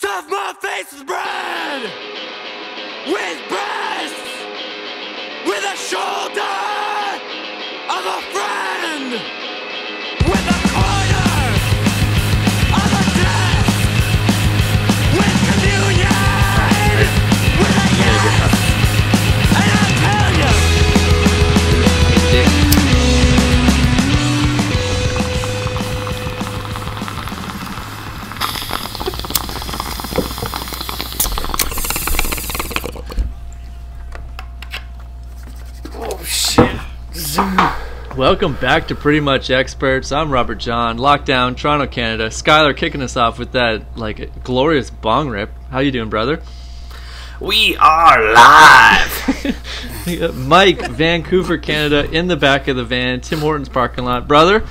of my face is bread, with breasts, with a shoulder of a friend, with a corner of a desk, with communion, with a yes, and I tell you. Welcome back to Pretty Much Experts. I'm Robert John, Lockdown, Toronto, Canada. Skyler kicking us off with that glorious bong rip. How you doing, brother? We are live. Mike, Vancouver, Canada, in the back of the van, Tim Hortons parking lot. Brother?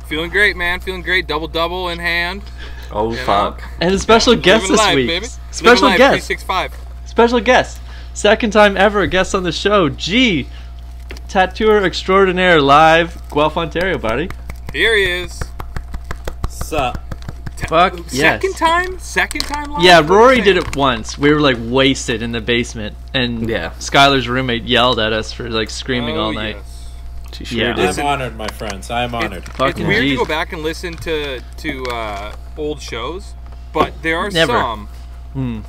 Feeling great, man. Feeling great. Double in hand. Oh, fuck. And a special guest this life, week. Baby. Special life, guest. 365. Special guest. Second time ever a guest on the show. G. Tattooer extraordinaire, live, Guelph, Ontario, buddy. Here he is. Sup? Fuck yes. Second time live? Yeah, Rory did it once. We were like wasted in the basement, and Skyler's roommate yelled at us for like screaming all night. Yes. She sure did. I'm honored, my friends. I am honored. It's weird to go back and listen to old shows, but there are some.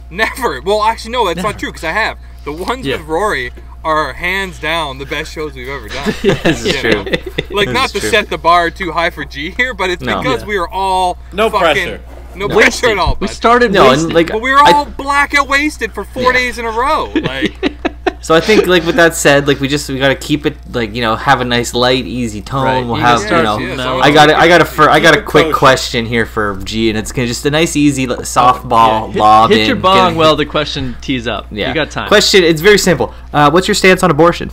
Never. Well, actually, no, that's not true because I have. The ones with Rory are hands down the best shows we've ever done. This is true. Like, not to set the bar too high for G here, but it's because we were all no pressure. No pressure at all. We started but we were all blackout wasted for 4 days in a row. Like, so I think, like, with that said, like, we gotta keep it, like, you know, have a nice light, easy tone. Right. We'll have, I got a quick question here for G, and it's just a nice, easy softball lob. Hit your bong while the question tees up. Yeah. You got time. Question. It's very simple. What's your stance on abortion?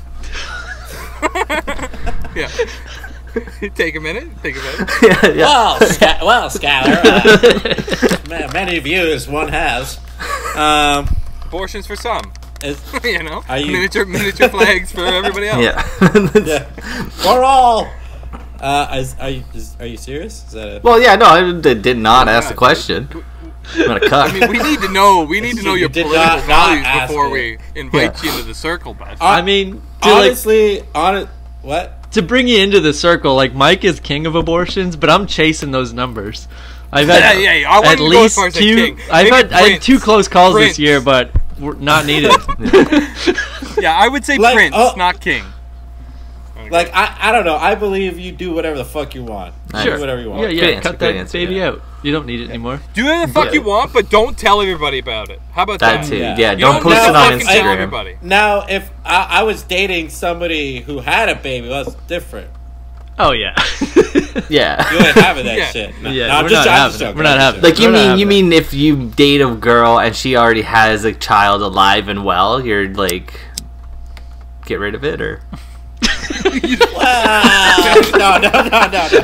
Take a minute. Well, Skyler, many views one has. Abortions for some. You know, miniature flags for everybody else. Yeah. For all. Are you serious? Is that it? Well, yeah, no, I did not ask the question. I'm gonna cut. I mean, we need to know your political values before we invite you into the circle, bud. I mean, what? To bring you into the circle, like, Mike is king of abortions, but I'm chasing those numbers. I've had I at least two. I had 2 close calls this year, but not needed. Yeah, I would say Prince, not King. Okay. Like, I don't know. I believe you do whatever the fuck you want. Sure. Do whatever you want. Yeah, cut that baby out. You don't need it anymore. Do whatever the fuck you want, but don't tell everybody about it. How about that? That too. Yeah, don't post it on Instagram. Now, if I was dating somebody who had a baby, well, that's different. Oh, yeah. Yeah. You ain't having that shit. No, we're not having it. We're not having it. Like, you mean if you date a girl and she already has a child alive and well, you're like, get rid of it, or? No.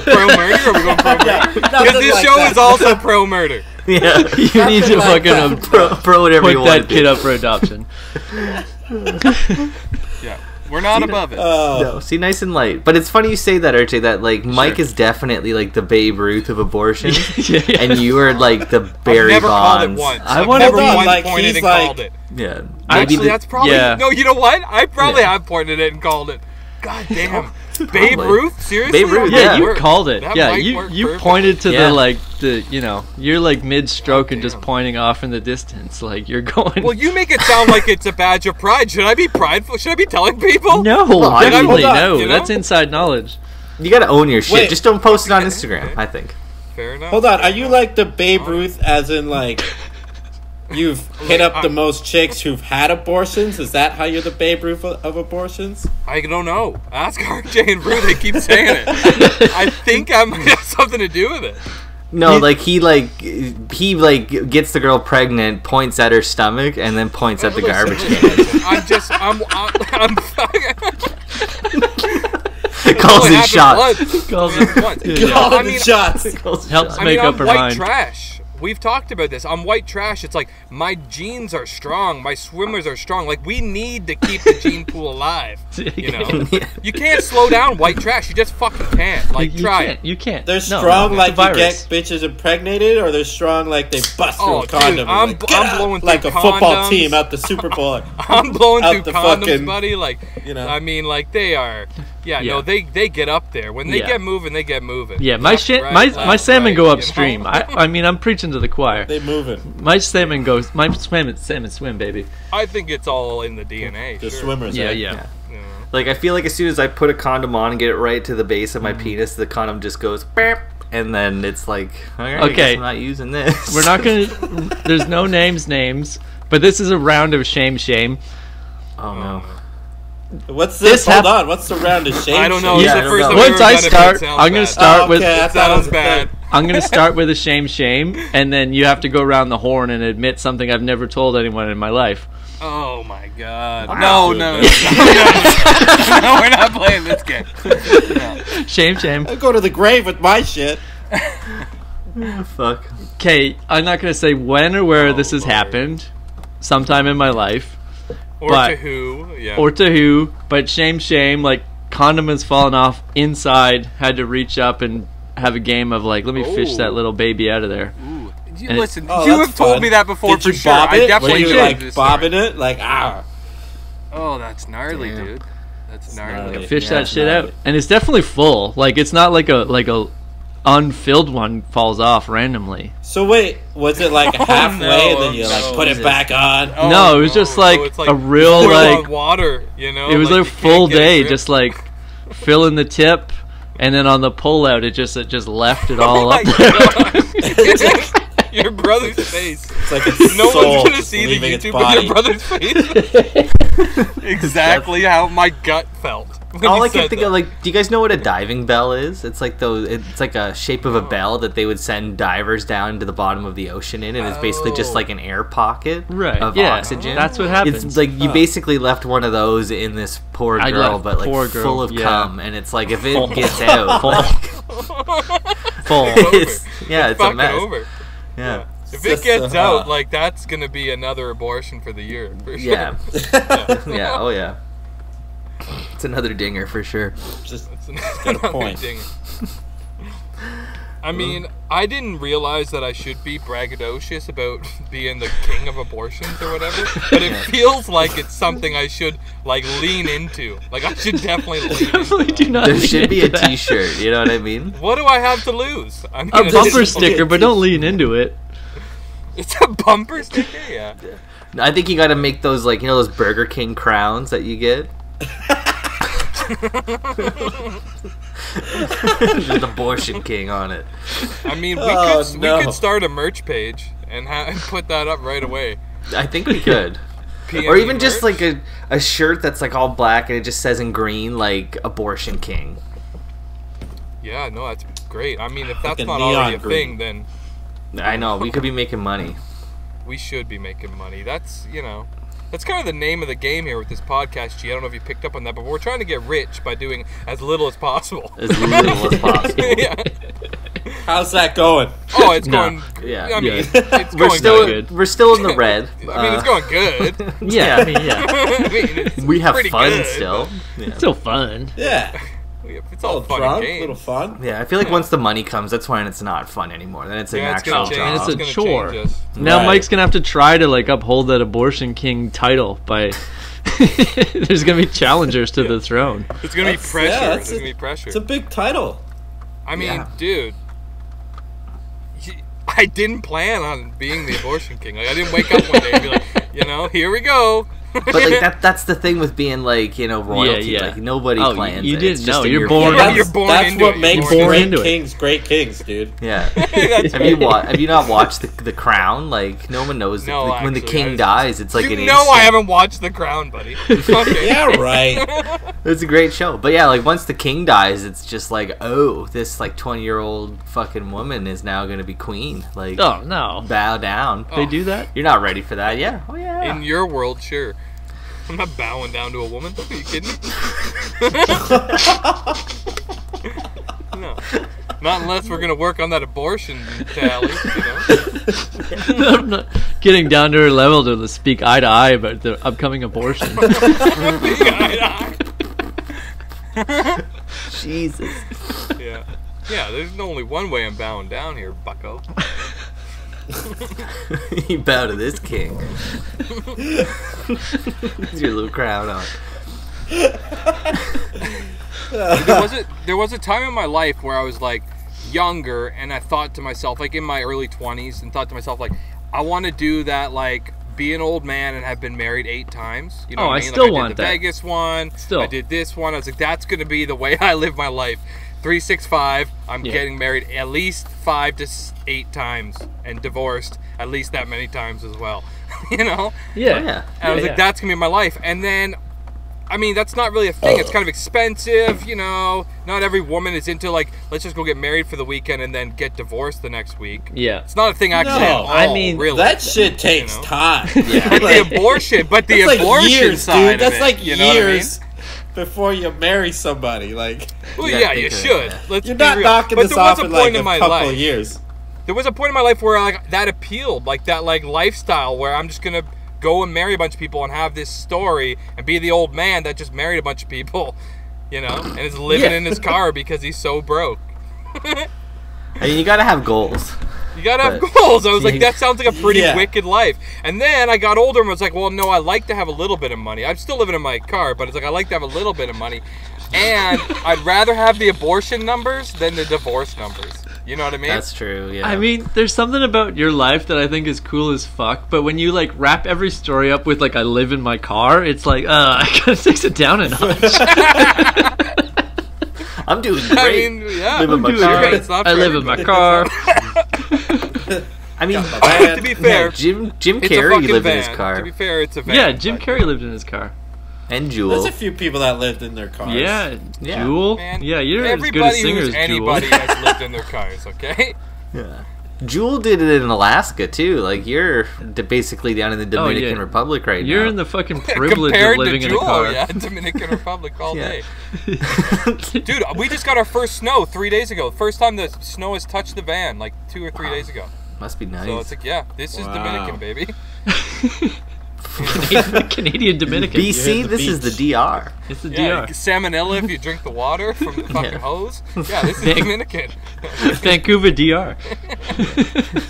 Pro murder? Are we going pro murder? Because this show is also pro murder. Yeah, you need to fucking pro whatever you want. Put that kid up for adoption. Yeah, we're not above it. No, see, nice and light. But it's funny you say that, RJ. That like Mike is definitely like the Babe Ruth of abortion, and you are like the Barry Bonds. I've never pointed and called it. Yeah, actually, that's probably no. You know what? I probably have pointed it and called it. God damn. Babe Ruth? Seriously? Babe Ruth, yeah, you called it. That Yeah, you pointed to you're like mid-stroke and just pointing off in the distance, like you're going. Well, you make it sound like it's a badge of pride. Should I be prideful? Should I be telling people? No, definitely no. You know? That's inside knowledge. You gotta own your shit. Just don't post it on Instagram, I think. Fair enough. Hold on, are you like the Babe Ruth as in like you've hit up the most chicks who've had abortions? Is that how you're the Babe Ruth of abortions? I don't know. Ask RJ and Ruth. They keep saying it. I think I might have something to do with it. No, like he gets the girl pregnant, points at her stomach, and then points at the garbage can. Calls it shots. Calls it shots. Helps make up her mind. Trash. we've talked about this. On white trash, it's like, my genes are strong, my swimmers are strong. Like, we need to keep the gene pool alive, you know? You can't slow down white trash. You just fucking can't. Like, try it. You can't. They're strong like you get bitches impregnated, or they're strong like they bust through a condom. Dude, I'm blowing through like a condoms. Football team at the Super Bowl. I'm blowing through the condoms, fucking, buddy. Like, you know. I mean, like, they are... Yeah, no, they get up there. When they get moving, they get moving. Yeah, my salmon go upstream. You know? I mean, I'm preaching to the choir. They moving. My salmon swim, baby. I think it's all in the DNA. The sure. swimmers. Yeah. Like, I feel like as soon as I put a condom on and get it right to the base of my penis, the condom just goes, beep, and then it's like, okay, I guess I'm not using this. We're not gonna. There's no names, but this is a round of shame. Oh no. What's this? Hold on. What's the round of shame? I don't know. Yeah, Once I start, I'm gonna start with. That sounds bad. I'm gonna start with a shame, and then you have to go around the horn and admit something I've never told anyone in my life. Oh my god! Wow. No, we're not playing this game. No. Shame. I go to the grave with my shit. Fuck. Okay, I'm not gonna say when or where this has happened. Sometime in my life. Or to who, but shame, like, condom has fallen off inside, had to reach up and have a game of, like, let me fish that little baby out of there. Ooh. Listen, you have told me that before. Did you for sure. bob it? I definitely Were you, like like, bobbing it? Like, Oh, that's gnarly, dude. That's gnarly. Like, fish that shit out. And it's definitely full. Like, it's not like a unfilled one falls off randomly. So wait, was it like halfway and then you like put it back on? No, it was just like, a real like water, you know. It was like a full day, just like filling the tip, and then on the pull out, it just left it all up there. Your brother's face. It's like no one's gonna see the YouTube of your brother's face. Exactly how my gut felt. All I can think of, like, do you guys know what a diving bell is? It's like it's like a shape of a bell that they would send divers down to the bottom of the ocean in, and it's basically just like an air pocket of oxygen. That's what happens. It's like you basically left one of those in this poor girl, but like full of cum, and it's like if it gets out, it's a mess. Over. Yeah. If it gets out, like, that's gonna be another abortion for the year. For sure. Yeah. Oh yeah. It's another dinger for sure. Just got a point. I mean, I didn't realize that I should be braggadocious about being the king of abortions or whatever, but it feels like it's something I should, like, lean into. Like, I should definitely lean into. There should be a t-shirt, you know what I mean? What do I have to lose? I mean, a bumper sticker, but don't lean into it. It's a bumper sticker? Yeah. I think you gotta make those, like, you know those Burger King crowns that you get? There's abortion king on it. I mean, we could start a merch page and put that up right away. I think we could. Or even just like a shirt that's like all black and it just says in green like abortion king. Yeah, no, that's great. I mean, if that's not already a thing, then I know we could be making money. We should be making money. That's, you know, that's kind of the name of the game here with this podcast, G. I don't know if you picked up on that, but we're trying to get rich by doing as little as possible. As little as possible. Yeah. How's that going? Oh, it's going. Yeah. I mean, it's going good. We're still in the red. I mean, it's going good. Yeah. I mean, it's we have fun good, still. Yeah. It's still fun. Yeah. It's all fun and games. Little fun. Yeah, I feel like once the money comes, that's when it's not fun anymore. Then it's an actual job. It's a chore. Now Mike's gonna have to try to like uphold that abortion king title by. There's gonna be challengers to the throne. There's gonna be pressure. There's gonna be pressure. It's a big title. I mean, dude, I didn't plan on being the abortion king. Like, I didn't wake up one day and be like, you know, here we go. But like that's the thing with being like, you know, royalty. Yeah. Like nobody plans. You didn't know. You're born. That's what makes great kings great kings, dude. Yeah. Have you not watched the Crown? Like no one knows. No, when the king dies, it's like an instant. I haven't watched The Crown, buddy. Okay. Yeah, right. It's a great show. But yeah, like once the king dies, it's just like, oh, this like 20-year-old fucking woman is now gonna be queen. Like, oh no, bow down. They do that? You're not ready for that. Yeah. Oh yeah. In your world, sure. I'm not bowing down to a woman. Are you kidding me? No. Not unless we're gonna work on that abortion tally, you know. I'm not getting down to her level to speak eye to eye about the upcoming abortion. Jesus. Yeah. Yeah, there's only one way I'm bowing down here, bucko. You bow to this king. With your little crown on. There was a time in my life where I was like younger, and I thought to myself, like in my early 20s, and thought to myself, like, I want to do that, like, be an old man and have been married 8 times. You know what I mean? Still like, want I did the that. Vegas one. Still. I did this one. I was like, that's going to be the way I live my life. 365. I'm getting married at least 5 to 8 times and divorced at least that many times as well. You know? Yeah. Oh, yeah. And I was like, that's going to be my life. And then, I mean, that's not really a thing. It's kind of expensive, you know. Not every woman is into, like, let's just go get married for the weekend and then get divorced the next week. Yeah. It's not a thing actually No, at all, I mean, really. That shit takes time. Yeah. But the abortion, That's abortion like years, side dude. That's of it, like you know what I mean? years before you marry somebody. Like, Well, Yeah, yeah, I you think so, should. yeah. Let's you're be not real. knocking But this there was off a in point like in a my couple life. of years. There was a point in my life where like that appealed, like that like lifestyle where I'm just gonna go and marry a bunch of people and have this story and be the old man that just married a bunch of people, you know, and is living in his car because he's so broke. I mean, you gotta have goals. You gotta have But- goals. I was like, that sounds like a pretty Yeah. wicked life. And then I got older and was like, well, no, I like to have a little bit of money. I'm still living in my car, but it's like I like to have a little bit of money. And I'd rather have the abortion numbers than the divorce numbers. You know what I mean? That's true, yeah. I mean, there's something about your life that I think is cool as fuck, but when you like wrap every story up with like I live in my car, it's like I gotta take it down a notch. I'm doing great. I mean, yeah. Live in my It's car. great. It's not I for live in my everybody. car. I mean, To be fair, Jim it's a Carrey fucking lived van. in his car. To be fair, it's a van. Yeah, Jim but- Carrey lived in his car. And There's Jewel. a few people that lived in their cars. Yeah, Yeah. Jewel. Man, Yeah, you're as good a everybody singer who's as Jewel. anybody has lived in their cars, okay? Yeah. Jewel did it in Alaska too. Like you're basically down in the Dominican Republic right now. You're in the fucking privilege Compared of living to in a Jewel, car. yeah, Dominican Republic all Yeah. day. Dude, we just got our first snow 3 days ago. First time the snow has touched the van, like 2 or 3 days ago. Must be nice. So it's like, yeah, this is Wow. Dominican, baby. Canadian Dominican. BC, You're at the this is the beach. DR. It's the Yeah, DR. salmonella if you drink the water from the fucking Yeah. hose. Yeah, this is Thank- Dominican. Vancouver, DR.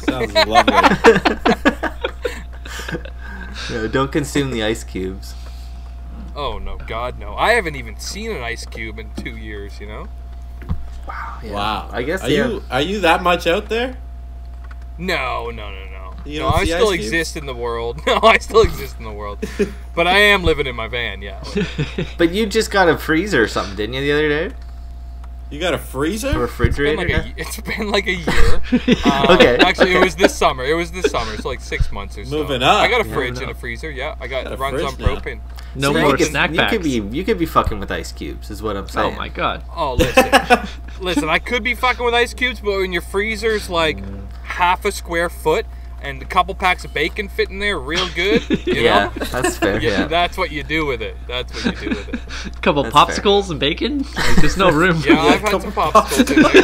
Sounds lovely. No, don't consume the ice cubes. Oh, no, God, no. I haven't even seen an ice cube in 2 years, you know? Yeah. Wow. I guess Are you that much out there? No. You No, don't I see still ice cubes? exist in the world. No, I still exist in the world. But I am living in my van, yeah. But you just got a freezer or something, didn't you, the other day? You got a A freezer? refrigerator? It's been like a year. Okay, Actually, okay. it was this summer. So like 6 months or so. Moving up. I got a Yeah, fridge moving and a up. freezer, yeah. I Got a got runs on fridge now. propane. No So more you could- snack you packs. You could be fucking with ice cubes, is what I'm Oh saying. my god. Oh, listen, I could be fucking with ice cubes, but when your freezer's like half a square foot and a couple packs of bacon fit in there real good, you Yeah, know? that's fair. Yeah, Yeah. that's what you do with it. That's what you do with it. A couple That's popsicles and bacon. Like, there's no room. Yeah, I've had some popsicles in there,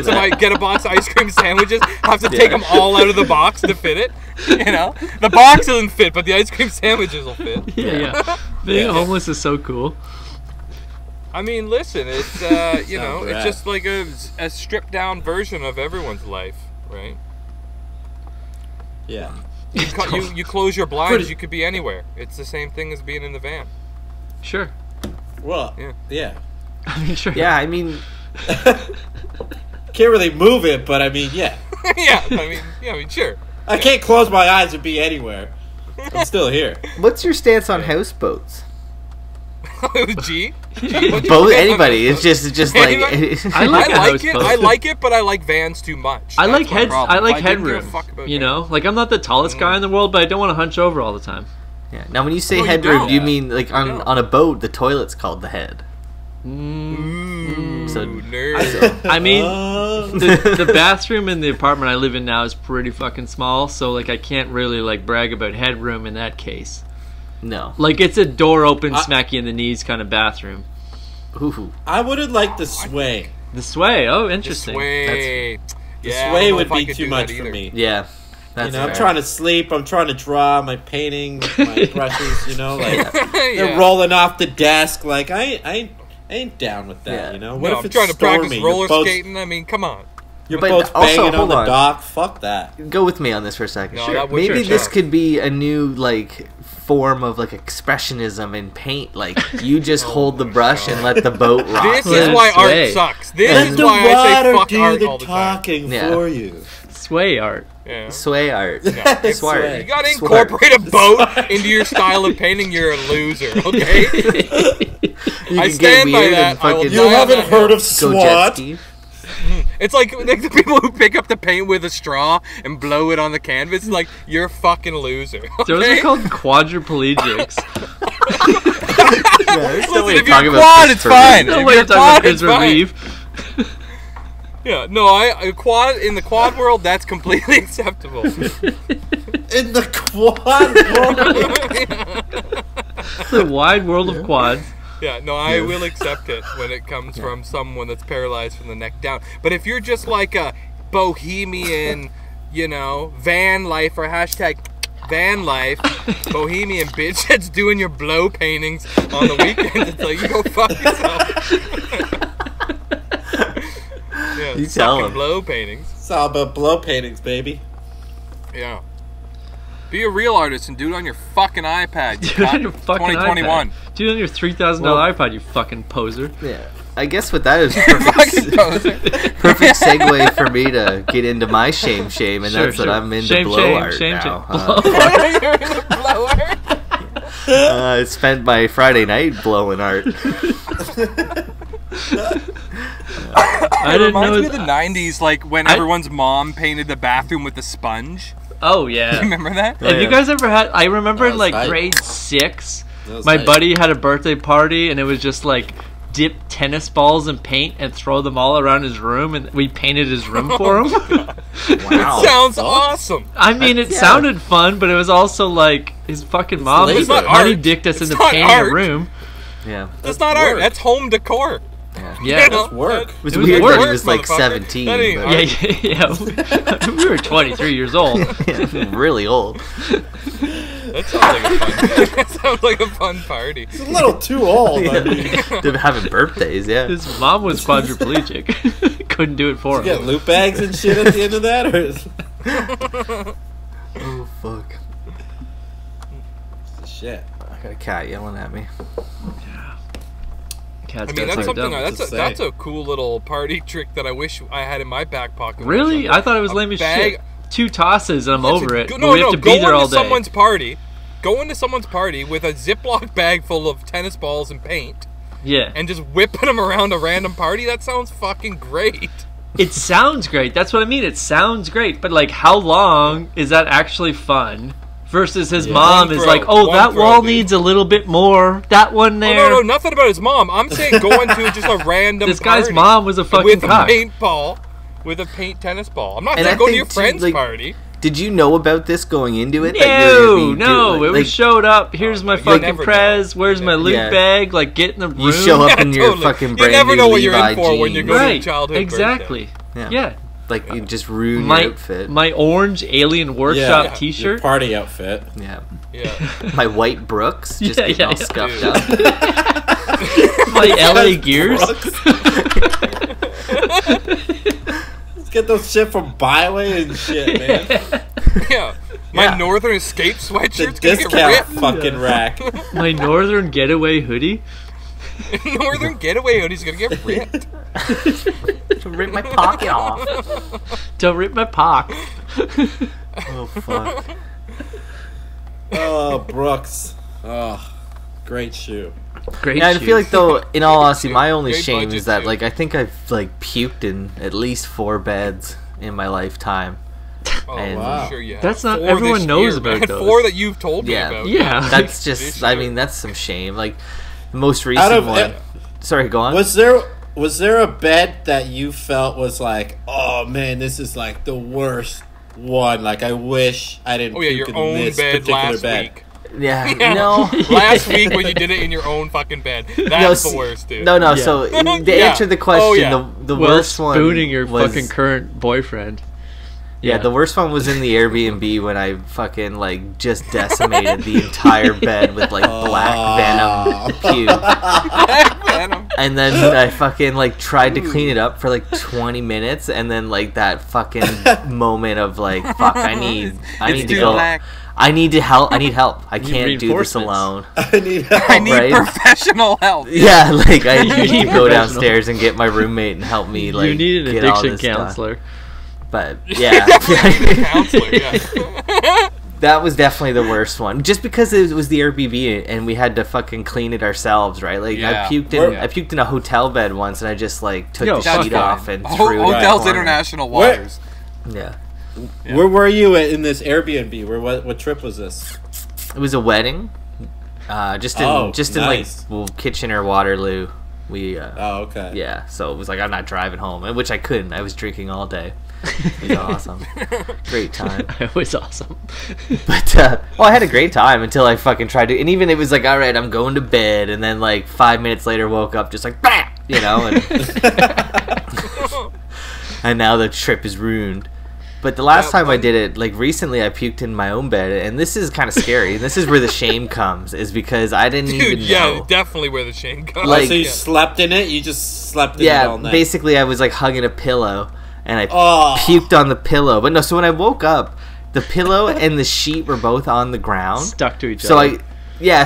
sure. You get a box of ice cream sandwiches, have to take them all out of the box to fit it. You know? The box doesn't fit, but the ice cream sandwiches will fit. Yeah. Being homeless is so cool. I mean, listen, it's, you know, Sounds it's rad. just like a stripped down version of everyone's life, right? Yeah. You close your blinds, Pretty- you could be anywhere. It's the same thing as being in the van. Sure. Well, Yeah. yeah. I mean, sure. Yeah, I mean, Can't really move it, but I mean, yeah. Yeah, I mean, sure. I can't close my eyes and be anywhere. I'm still here. what's your stance on houseboats? G? G, what's your Both, stance on anybody. houseboats? It's just like. I like a I like it. houseboat. I like it, but I like vans too much. I That's like my heads. problem. I like didn't give a headroom. fuck about You vans. know, like I'm not the tallest guy in the world, but I don't want to hunch over all the time. Yeah. Now, when you say No, you headroom, don't. do you mean like on don't. a boat? The toilet's called the head. Ooh, So- nerd. I mean, Uh, the bathroom in the apartment I live in now is pretty fucking small, so like I can't really like brag about headroom in that case. No. Like it's a door open, smack you in the knees kind of bathroom. Ooh. I wouldn't like the sway. The sway. Oh, The interesting. sway. The Yeah, sway I don't know would if I be could too do much that for either. me. Yeah. That's I'm fair. trying to sleep. I'm trying to draw my painting, my brushes. Like they're Yeah. rolling off the desk. Like I ain't down with that. Yeah. What No, if I'm it's trying to practice stormy? roller Your boat's- skating. I mean, come on. Your But boat's also, banging on hold the on. dock. Fuck that. Go with me on this for a second. No, that would Maybe sure this check. could be a new form of expressionism in paint. Like you just hold the brush and let the boat rock. This Yeah, is why sway. art sucks. This Let is the why I say water fuck do art the all the time. talking Yeah. for you. Sway art. Yeah. Sway art. Yeah. Swart. Sway. You gotta Swart. incorporate a boat into your style of painting. You're a loser, okay? You I can get stand by weird that. and I will fucking You die on haven't that heard hill. of go jet SWAT? ski. It's like the people who pick up the paint with a straw and blow it on the canvas. It's like, you're a fucking loser. Those Okay? are called quadriplegics. Listen, if talking you're about quad, Christopher it's fine. No If way you're you're talking about quad, it's Christopher fine. Reeve. Yeah, no, I quad in the quad world, that's completely acceptable. In the quad world. The wide world of quads. Yeah, no, I will accept it when it comes from someone that's paralyzed from the neck down. But if you're just like a bohemian, van life or hashtag van life, bohemian bitch that's doing your blow paintings on the weekends, it's like, you go fuck yourself. Yeah, You tell sucking him. blow paintings. It's all about blow paintings, baby. Yeah. Be a real artist and do it on your fucking iPad. You Do it on cunt. your fucking 2021. iPad. Do it on your $3,000 iPod, you fucking poser. Yeah. I guess with that is Fucking perfect, poser. perfect segue for me to get into my shame, and Sure, that's sure. that I'm into Shame, blow shame, art shame, now. shame. You're in a blower. I spent my Friday night blowing art. I It didn't know. reminds me of the 90s, like when I- everyone's mom painted the bathroom with a sponge. Oh, yeah. Remember that? Have you yeah. guys ever had? I remember That in was like hype. grade 6, That was my hype. buddy had a birthday party, and it was just like dip tennis balls in paint and throw them all around his room, and we painted his room for him. Wow. Sounds awesome. I mean, it sounded fun, but it was also like his fucking mom labor. just It's not honey art. dicked us It's into not painting art. a room. Yeah. That's not art. work. That's home decor. Yeah. That's work. It was It was weird work, that he was like motherfucker. 17. That ain't but- Yeah, we were 23 years old. really old. That sounds like a fun. That sounds like a fun party. It's a little too old. I mean, They're having birthdays, yeah. His mom was quadriplegic. Couldn't do it for get him. loot bags and shit at the end of that, or Oh, fuck. shit. I got a cat yelling at me. Cat's I mean, got that's sucked something. up. That's a cool little party trick that I wish I had in my back pocket. Really? I thought it was A lame as bag- shit. 2 tosses and I'm over it. No, But we have to be go there all into day. someone's party. Go into someone's party with a Ziploc bag full of tennis balls and paint, Yeah. and just whipping them around a random party. That sounds fucking great. It sounds great. That's what I mean. It sounds great. But, like, how long is that actually fun? Versus his mom One is throw. like, oh, One that throw, wall dude. needs a little bit more. That one Oh, there. no, nothing about his mom. I'm saying go into just a random This guy's party mom was a fucking with a cock. paint ball, with a paint tennis ball. I'm not And saying I go to think, your too, friend's like, party. Did you know about this going into it? No, it was showed up. Here's my you fucking never prez. Where's my loot Yeah. bag? Like, get in the room. You show up in your Totally. fucking You brand never new know what you're Levi in for when you jeans. go to Right. childhood Exactly. Yeah. Yeah. Like, you just ruin My your outfit. my orange alien workshop Your T-shirt. party outfit. yeah. Yeah. My white Brooks just Yeah, getting yeah, all yeah. scuffed Dude. up. My LA Gears. Let's get those shit from Byway and shit, man. Yeah. My Yeah. Northern Escape The sweatshirt's gonna get discount ripped. fucking rack. My Northern Getaway hoodie. Northern Getaway hoodie's gonna get ripped. Rip my pocket off. Don't rip my pock. Oh, fuck. Oh, Brooks. Oh, great shoe. Great. Yeah, I feel like, though, in all honesty, my only Great shame budget, is that, too. like, I think I've, like, puked in at least 4 beds in my lifetime. Oh, And- I'm sure you have. That's not- 4 everyone this knows year, about man. those. 4 that you've told me Yeah. about. Yeah. That's This just, year. I mean, that's some shame. Like, the most recent of one. it- Sorry, go on. Was there a bed that you felt was like, oh man, this is like the worst one? Like, I wish I didn't Oh yeah, puke your in own this bed particular last bed. week. Yeah, no. Last week when you did it in your own fucking bed. That's the worst, dude. No. So to answer the question, the worst one spooning your was, fucking current boyfriend. Yeah, the worst one was in the Airbnb when I fucking like just decimated the entire bed with like black venom puke. And then I fucking like tried to clean it up for like 20 minutes, and then like that fucking moment of like, fuck, I need to go. Black. I need help. I can't do this alone. I need help. I need professional help. Yeah, like I need to go downstairs and get my roommate and help me. Like, you need an get all addiction this counselor. done. But yeah, Definitely need a counselor. Yeah. that was definitely the worst one. Just because it was the Airbnb and we had to fucking clean it ourselves, right? Like I puked in a hotel bed once, and I just like took the sheet off and threw it. Hotels International Waters. Yeah. Where were you in this Airbnb? What trip was this? It was a wedding. Just in nice. like Kitchener, Waterloo. We okay. Yeah, so it was like I'm not driving home, which I couldn't. I was drinking all day. It was awesome. Great time. It was awesome. But I had a great time until I fucking tried to, and even it was like, all right, I'm going to bed, and then like 5 minutes later woke up just like, bah! You know, and and now the trip is ruined. But the last time I did it, like recently, I puked in my own bed, and this is kind of scary. This is where the shame comes, is because I didn't even know. Yeah, definitely where the shame comes. Like, so you slept in it? You just slept in it all night? Yeah, basically I was like hugging a pillow, and I puked on the pillow. But no, so when I woke up, the pillow and the sheet were both on the ground. Stuck to each other.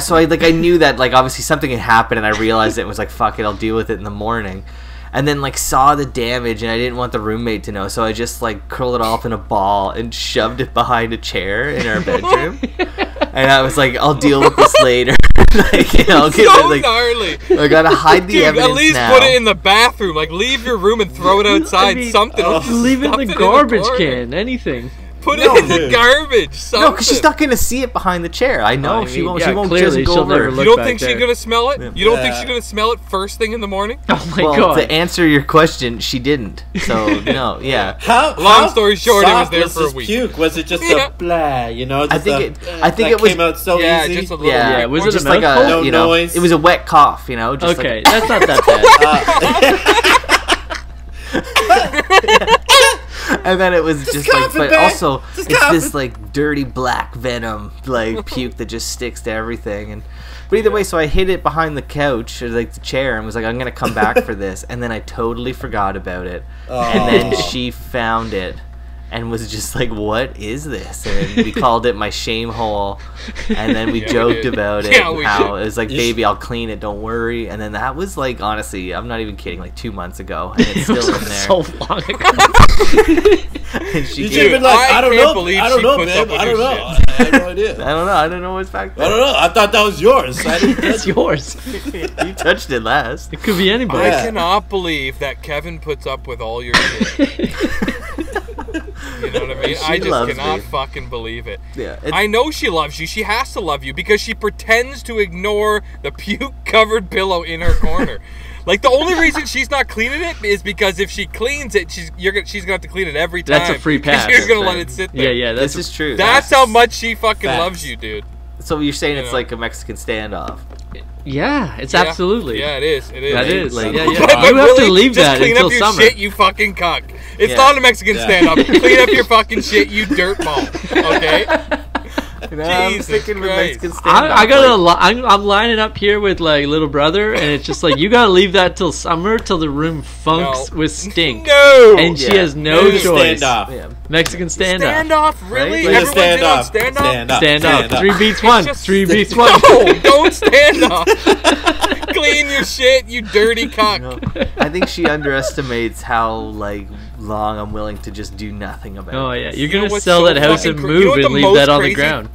So I knew that like obviously something had happened, and I realized it and was like, fuck it, I'll deal with it in the morning. And then like saw the damage, and I didn't want the roommate to know, so I just like curled it all up in a ball and shoved it behind a chair in our bedroom. And I was like, I'll deal with this later. Like, you know, gnarly. I gotta hide the evidence at least now. put it in the bathroom. Like, leave your room and throw it outside. Leave it in the garbage can. Anything. Put it in the garbage. Something. No, because she's not gonna see it behind the chair. I know she won't. She won't clearly, just go over. You don't think she's gonna smell it? You don't think she's gonna smell it first thing in the morning? Oh my god! To answer your question, she didn't. So no, yeah. Long story short, it was there for a week. Puke? Was it just a blah? You know, I think it was came out so easy. Just a little. Yeah, was it just like a no noise? It was a wet cough. You know. Just okay, that's not that bad. And then it was just like, but also it's this like dirty black venom like puke that just sticks to everything. But either way, so I hid it behind the couch or like the chair and was like, I'm gonna come back for this, and then I totally forgot about it. And then she found it and was just like, what is this? And we called it my shame hole, and then we joked about it, how it was like, baby, I'll clean it, don't worry. And then that was like, honestly, I'm not even kidding, like 2 months ago, and it's still in there. So long ago. And she should have been like, I don't know, babe. I don't know. I don't know what's back there. I don't know. I thought that was yours. It's yours. You touched it last. It could be anybody. I cannot believe that Kevin puts up with all your shit. You know what I mean? I just cannot fucking believe it. Yeah, I know she loves you. She has to love you because she pretends to ignore the puke-covered pillow in her corner. Like, the only reason she's not cleaning it is because if she cleans it, she's gonna have to clean it every time. That's a free pass. She's gonna let it sit there. Yeah, this is true. That's how much she fucking loves you, dude. So you're saying it's like a Mexican standoff? Yeah, it's absolutely. Yeah, it is. It is. That is. Like, yeah. But You have really, to leave that clean until up your summer. shit, you fucking cuck. It's not a Mexican standoff. Clean up your fucking shit, you dirtball. Okay. I'm sticking with Mexican standoff. I'm lining up here with like little brother, and it's just like, you gotta leave that till summer, till the room funks with stink. No. And she has no choice. Standoff. Yeah. Mexican standoff. Standoff, really? Right? Everyone's in on standoff? Standoff. 3 beats 1. 3 beats 1. No, don't stand up. Clean your shit, you dirty cock. I think she underestimates how like long I'm willing to just do nothing about it. Oh yeah, you're gonna sell that house and move and leave that on the ground.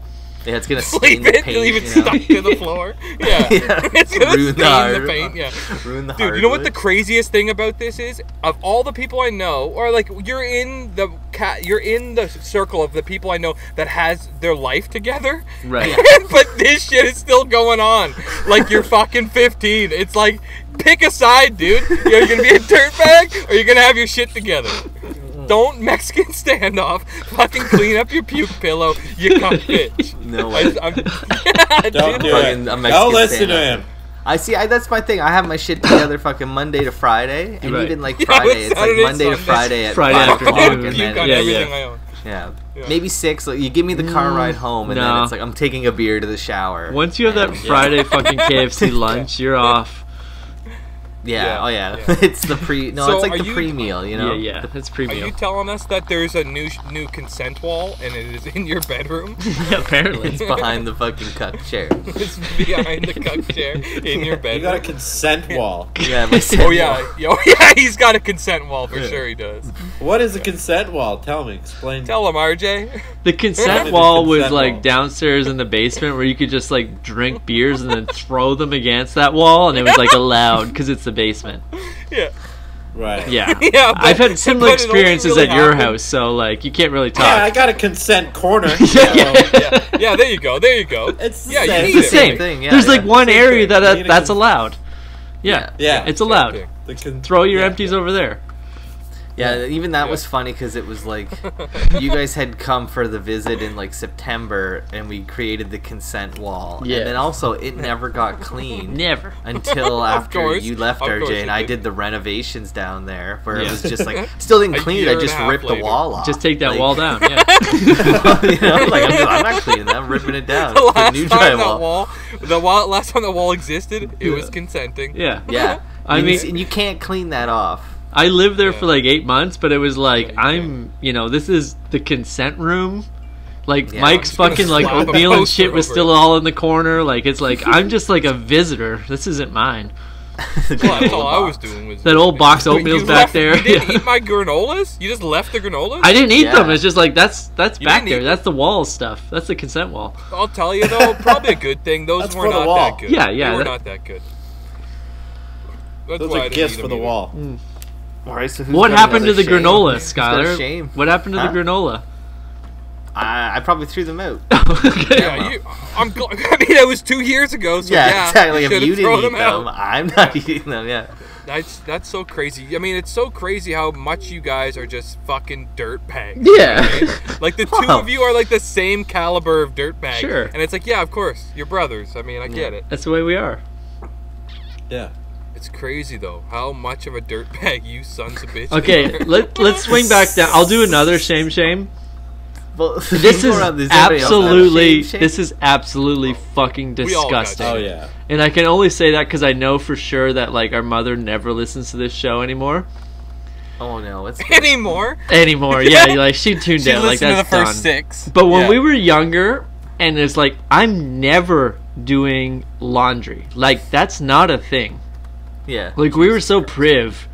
Yeah, it's gonna Sleep stain the it, paint. leave it stuck to the floor. Yeah, it's gonna Ruin stain the paint. Yeah, ruin the dude. You know what the craziest thing about this is? Of all the people I know, or like you're in the circle of the people I know that has their life together. Right. But this shit is still going on. Like you're fucking 15. It's like, pick a side, dude. You're gonna be a dirtbag, or you're gonna have your shit together. Don't Mexican standoff. Fucking clean up your puke pillow. You cuck bitch. No way. Don't do it. Don't listen to him. I see. That's my thing. I have my shit together fucking Monday to Friday, and even like Friday, it's like Monday to Friday at Friday 5 o'clock, afternoon. and Puke then on everything I own. yeah, maybe 6. Like, you give me the car ride home, and then it's like I'm taking a beer to the shower. Once you have that Friday fucking KFC lunch, you're off. Yeah. Oh yeah. It's the pre. No, So it's like are the you- pre-meal. You know. Yeah, it's Are pre-meal. you telling us that there's a new consent wall and it is in your bedroom? Yeah, apparently. It's behind the fucking cuck chair. It's behind the cuck chair in your bedroom. You got a consent wall. Yeah. My Oh yeah, he's got a consent wall for sure. He does. What is a consent wall? Tell me. Explain. Tell him, RJ. The consent wall was like downstairs in the basement where you could just like drink beers and then throw them against that wall, and it was like allowed because it's the basement. Yeah. Right. Yeah. Yeah, I've had similar but it only experiences really at your happened- house, so like you can't really Yeah, I talk. got a consent corner. Yeah, there you go. There you go. It's the Yeah, you same. need It's the it. same. thing, yeah, There's like yeah. one Same area thing. You need a that's cons- allowed. Yeah. Yeah. It's allowed. thing. Throw your yeah, empties yeah. over there. Yeah, even that was funny because it was like you guys had come for the visit in like September, and we created the consent wall. Yeah. And then also it never got cleaned Never. until after course. you left, Of course RJ, it and I did. did the renovations down there, where Yeah. it was just like still didn't A clean it. year I and just a half ripped the later. wall off. Just take that Like, wall down. Yeah. you know, like I'm not cleaning that. I'm ripping it down. The Put last new time drywall. last time the wall existed, it was consenting. Yeah. Yeah, I and mean- and you can't clean that off. I lived there for like 8 months, but it was like you this is the consent room. Like Yeah, Mike's I'm just fucking gonna like slap a oatmeal and poster shit was over still it. all in the corner. Like it's like I'm just like a visitor. This isn't mine. Well, that's all I was doing was That old box Wait, oatmeal's you back left- there. You didn't Yeah. eat my granolas? You just left the granolas? I didn't eat them. Yeah. It's just like that's You back didn't there. eat That's the wall stuff. That's the consent wall. I'll tell you though, probably a good thing. Those That's were for the not wall. that good. Yeah, yeah, They were that- not that good. That's Those why I are didn't gifts eat for them the either. wall. All right, so who's What got happened to another the shame? granola, Who's got a Skyler? shame? What happened to Huh? the granola? I probably threw them out. Okay. Yeah, I mean, it was 2 years ago, so yeah, exactly. If should've you thrown didn't eat them, out. I'm not eating them. Yeah. That's so crazy. I mean, it's so crazy how much you guys are just fucking dirt bags. Yeah. Right? Like the two Wow. of you are like the same caliber of dirt bag. Sure. And it's like, yeah, of course, you're brothers. I mean, I get it. That's the way we are. Yeah. It's crazy though, how much of a dirt bag you sons of bitches Okay, are. let's swing back down. I'll do another shame. Well, This you is go around, does anybody else have a absolutely shame? this is absolutely fucking We all got disgusting. Oh yeah. And I can only say that because I know for sure that like our mother never listens to this show anymore. Oh no, it's Anymore? Yeah, like she tuned She down. Like listened to the that's first done. 6. But when Yeah. we were younger, and it's like I'm never doing laundry. Like that's not a thing. yeah. Like we were so priv.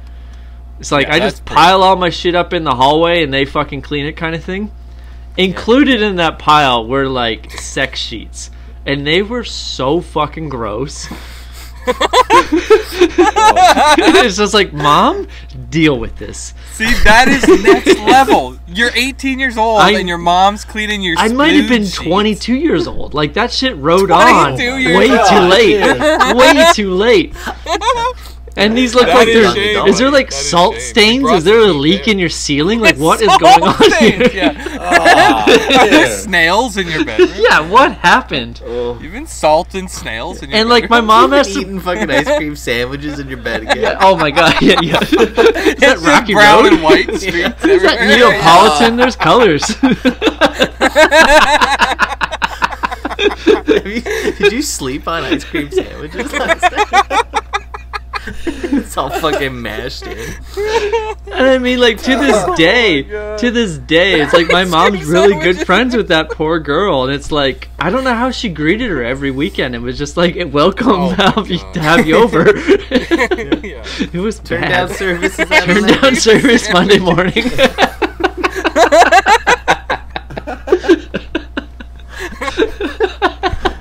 It's like Yeah, I that's just priv. pile all my shit up in the hallway and they fucking clean it, kind of thing. Included in that pile were like sex sheets, and they were so fucking gross. It's just like, Mom, deal with this. See, that is next level. You're 18 years old and your mom's cleaning your I might have been sheets. 22 years old. Like that shit rode 22 on years way old. too late. Way too late. And these look That like is there's. shame, Is there buddy. like That is salt shame. stains? You brought Is there a some leak there. in your ceiling? Like what is Salt going on here? stains, Yeah. Oh, dude. Snails in your bedroom. Yeah, what happened? You've been salting snails in your And like my bedroom? mom has to. eating fucking ice cream sandwiches in your bed again. Yeah, oh my god! Yeah, yeah. Is that It's just Rocky brown Road? and white streets Is that everywhere. Neapolitan? There's colors. Did you sleep on ice cream sandwiches last night? It's all fucking mashed in. And I mean, like to this day, it's like my mom's really good friends with that poor girl, and it's like I don't know how she greeted her every weekend. It was just like, welcome Oh my to have you over. Yeah. It was Turn bad. down services. Turn down service Monday morning.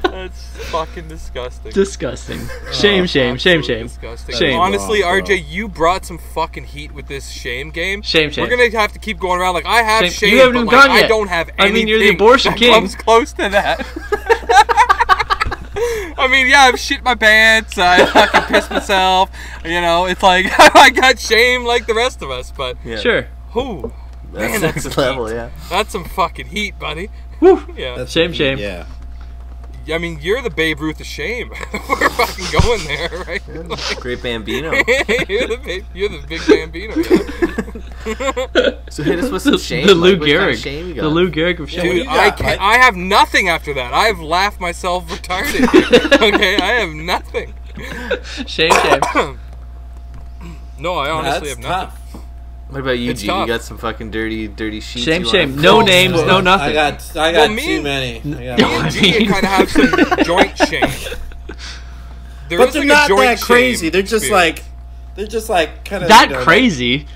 That's fucking disgusting. Disgusting. Shame, shame, shame, shame. Disgusting. Shame. Honestly, Wrong, bro. RJ, you brought some fucking heat with this shame game. Shame, shame. We're gonna have to keep going around like I have Shame. shame, You haven't but even like, gone I yet. don't have anything. I mean, you're the abortion that king. comes close to that. I mean, yeah, I've shit my pants. I fucking pissed myself. You know, it's like I got shame like the rest of us. But Yeah. Sure. who? Man, that's that's level, heat. yeah. That's some fucking heat, buddy. Woo. Yeah. That's Shame. Yeah. I mean, you're the Babe Ruth of shame. We're fucking going there, right? Great Bambino. you're the big Bambino. Yeah. So hit us with some shame. The Lou like, what kind of Gehrig. shame you got? The Lou Gehrig of shame. Dude, I have nothing after that. I've laughed myself retarded. Okay, I have nothing. Shame. No, I honestly have nothing. Tough. What about you, It's G? tough. You got some fucking dirty sheets. Shame. you wanna- No names, no nothing. I got Well, me too and- many. Me and G kind of have some joint shame. There But is they're like a not joint that crazy. shame They're just experience. like kind of That crazy?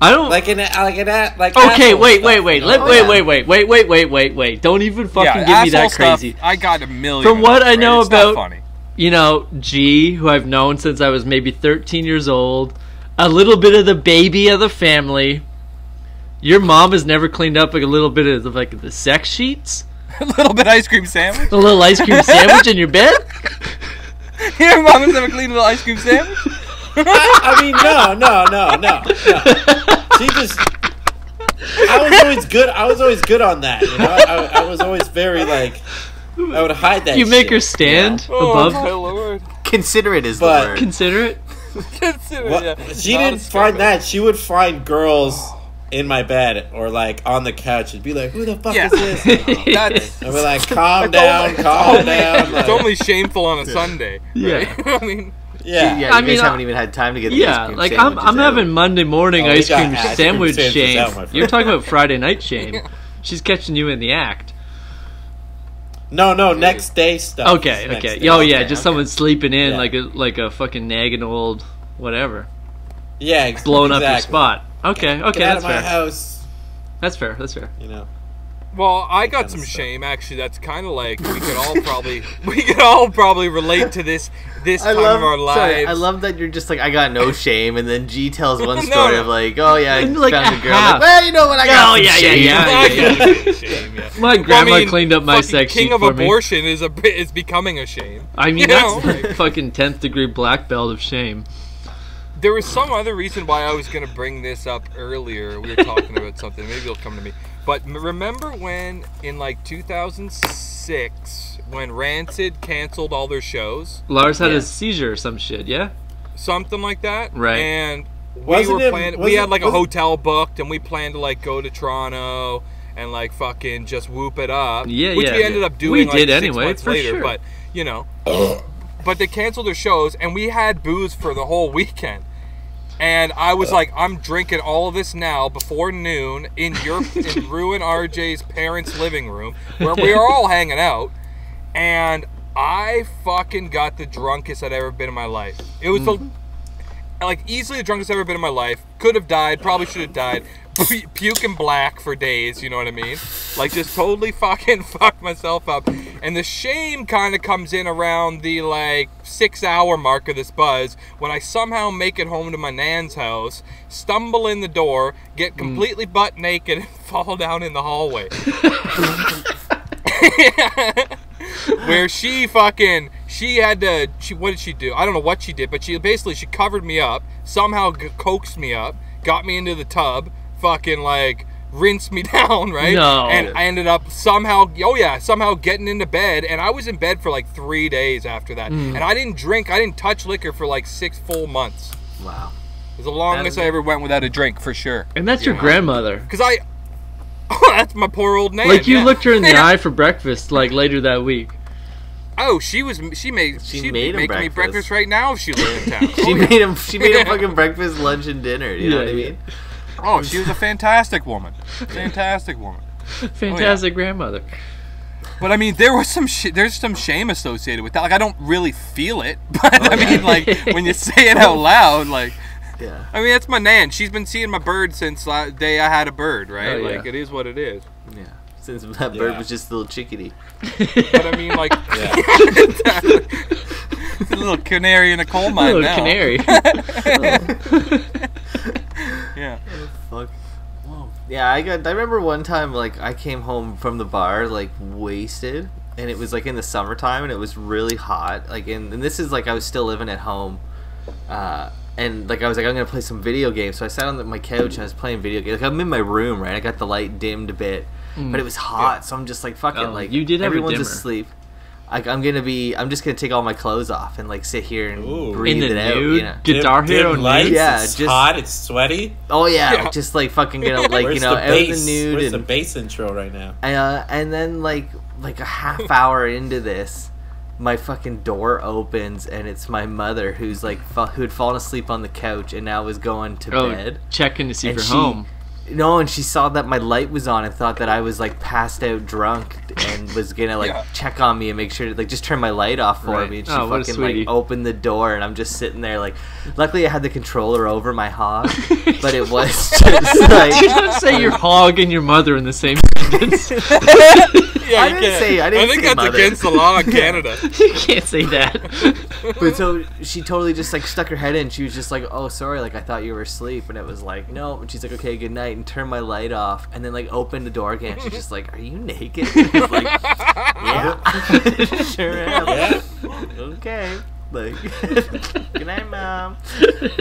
I don't. like Okay, asshole wait. stuff, Wait. you know? Wait. Don't even fucking give me that asshole stuff, crazy. I got a million. From what of I them, know right? It's not about- funny. You know, G, who I've known since I was maybe 13 years old, a little bit of the baby of the family. Your mom has never cleaned up like a little bit of the sex sheets? A little bit ice cream sandwich. A little ice cream sandwich in your bed? Your mom has never cleaned a little ice cream sandwich. I mean, no. She just. I was always good on that. You know, I was always very like. I would hide that. You make her shit. stand Oh above? my lord. Considerate is the But- word. Consider it? Consider What? yeah. She Not didn't a find scumbag. that. She would find girls in my bed or like on the couch and be like, "Who the fuck Yeah. is this?" That's And we're like, "Calm down, calm down." it's only shameful on a Sunday. Yeah. Right? I mean, Yeah. Yeah, I you mean, guys haven't even had time to get the ice Yeah, cream like sandwiches I'm out. having Monday morning Oh, we ice got cream ice cream sandwich sandwiches shame. out, my friend. You're talking about Friday night shame. She's catching you in the act. No, next day stuff. Okay. Next day. Oh yeah, Okay, just okay. someone sleeping in Yeah. like a fucking nagging old whatever, Yeah, blowing up your exactly. spot. Okay, Get out that's of my fair. house. That's fair. You know. well, I got Kinda some stuff. shame actually. That's kind of like we could all probably relate to this time of our lives. Sorry, I love that you're just like, I got no shame, and then G tells one No, story no. of like, oh yeah, I And, like, found a a girl. half. Like, well, you know what, I got Oh, some yeah, shame. yeah. Shame, yeah. My grandma I mean, cleaned up my fucking sex king sheet of for me. abortion is becoming a shame. I mean, You know, that's like- fucking 10th degree black belt of shame. There was some other reason why I was gonna bring this up earlier. We were talking about something. Maybe it'll come to me. But remember when in like 2006 when Rancid canceled all their shows, Lars had Yeah. a seizure or some shit, yeah? something like that, Right. And we Wasn't were it- planning. We wasn't- had like a wasn't- hotel booked, and we planned to like go to Toronto and like fucking just whoop it up. Yeah, which yeah, we ended yeah. up doing. We like, did 6 anyway, months for later, sure. but you know. But they canceled their shows, and we had booze for the whole weekend. And I was like, I'm drinking all of this now before noon in Ruin RJ's parents' living room where we are all hanging out. And I fucking got the drunkest I'd ever been in my life. It was like easily the drunkest I've ever been in my life. Could have died, probably should have died. Puking black for days, you know what I mean? Like just totally fucking fucked myself up. And the shame kind of comes in around the like 6-hour mark of this buzz when I somehow make it home to my nan's house, stumble in the door, get completely butt naked, and fall down in the hallway. Where what did she do? I don't know what she did, but she covered me up, somehow coaxed me up, got me into the tub, fucking like rinsed me down, right? No. And I ended up somehow getting into bed, and I was in bed for like 3 days after that. And I didn't touch liquor for like 6 full months. Wow. It was the longest I ever went without a drink, for sure. And that's your grandmother. Because that's my poor old nan. Like you yeah. looked her in the eye for breakfast like later that week. Oh, she'd She be made him making me breakfast. breakfast right now if she lived in town. She made him fucking breakfast, lunch, and dinner. You know what I Yeah, mean? Oh, she was a fantastic woman. Fantastic woman. Fantastic grandmother. But I mean, there's some shame associated with that. Like, I don't really feel it, but I mean, like, when you say it out loud, like, Yeah. I mean, that's my nan. She's been seeing my bird since the day I had a bird, right? Oh, yeah. Like, it is what it is. Yeah. Since that bird was just a little chickadee. But I mean, like, it's a little canary in a coal mine Little now. canary. Yeah. Fuck. Whoa. Yeah, I remember one time like I came home from the bar like wasted, and it was like in the summertime and it was really hot. Like and this is like I was still living at home. and like I was like, I'm gonna play some video games. So I sat on my couch and I was playing video games. Like I'm in my room, right? I got the light dimmed a bit, but it was hot, so I'm just like fucking like you did have everyone's a dimmer. asleep. Like I'm just gonna take all my clothes off and like sit here and breathe in the it out. nude You know? Guitar Hero lights. nude. Yeah, It's just hot. It's sweaty. Oh yeah, just like fucking gonna like Where's out the in bass? the nude. Where's the And, bass intro right now? and then like a half hour into this, my fucking door opens and it's my mother who's like who had fallen asleep on the couch and now was going to bed. Checking to see if And you're home. No, and she saw that my light was on and thought that I was like passed out drunk and was gonna like check on me and make sure to like just turn my light off for Right. me. And she Oh, what a fucking sweetie. like opened the door and I'm just sitting there like. Luckily, I had the controller over my hog, but it was just like. You don't say your hog and your mother in the same sentence. Yeah, I didn't say. I didn't think say that's mother. against the law in Canada. You can't say that. But so she totally just like stuck her head in. She was just like, "Oh, sorry, like I thought you were asleep," and it was like, "No." And she's like, "Okay, good night," and turned my light off, and then like opened the door again. She's just like, "Are you naked?" And I was like, "Yeah, sure am." Yeah. Okay. Like, good night, mom.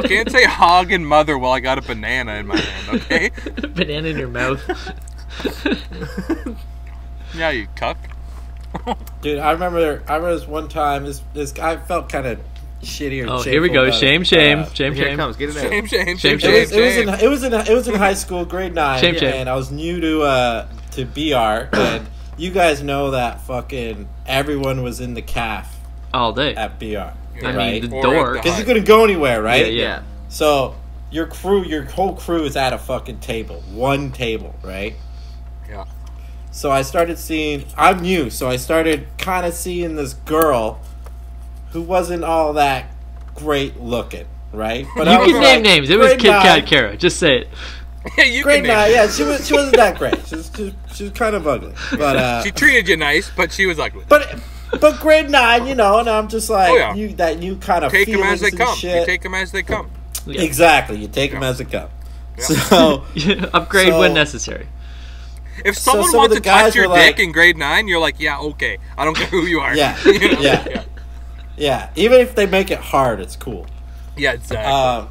Can't say hog and mother while I got a banana in my hand, okay? Banana in your mouth. Yeah, you cuck. Dude, I remember this one time. This guy felt kind of shitty or Oh, here we shameful go. about Shame, it. shame, shame, Here it shame. comes. Get it out. Shame, shame, Shame, shame, shame. shame. It was in high school, grade 9, Shame, shame. and I was new to BR, and you guys know that fucking everyone was in the calf All day. at BR. I right? mean, the Or door. at Because you couldn't go anywhere, right? Yeah. So your whole crew is at a fucking table, one table, right? Yeah. So I'm new, so I started kind of seeing this girl who wasn't all that great looking, right? But You I was can like, name names. It was grade Kit Kat 9, Kara. Just say it. Yeah, you Grade can name 9, it. yeah, she wasn't that great. She was kind of ugly, but She treated you nice, but she was ugly. but grade 9, you know, and I'm just like, Oh, yeah. you kind of Take them feelings as they and come. shit. You take them as they come. Yeah. Exactly, you take them Yeah. as they come. Yeah. So Upgrade So- when necessary. If someone some of wants the to touch guys your were dick like- in grade 9, you're like, yeah, okay. I don't care who you are. Yeah, You know? yeah. Yeah, even if they make it hard, it's cool. Yeah, exactly.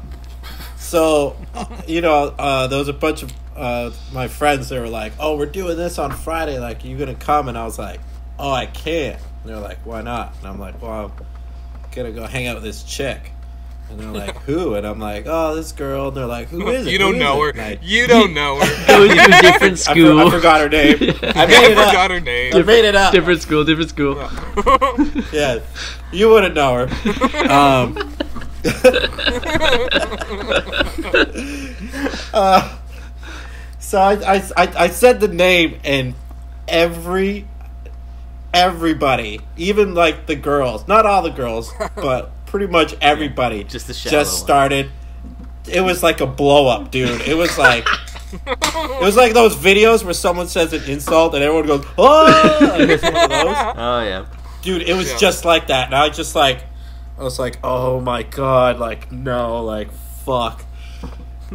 So, you know, there was a bunch of my friends that were like, "Oh, we're doing this on Friday. Like, you gonna come?" And I was like, "Oh, I can't." And they're like, "Why not?" And I'm like, "Well, I'm gonna go hang out with this chick." And they're like, "Who?" And I'm like, "Oh, this girl." And they're like, "Who is it?" You don't Who is know it?" her. And You don't know her. It was a different school. I forgot her name. I made I it up. forgot her name. I made it up. Different school, different school. Yeah, you wouldn't know her. So I said the name, and everybody, even like the girls, not all the girls, but pretty much everybody, Just the shallow one. started. It was like a blow up, dude. It was like those videos where someone says an insult and everyone goes, "Oh!" It was one of those. Oh yeah. Dude, it was Yeah. just like that. And I was like, oh my god, like, no, like, fuck.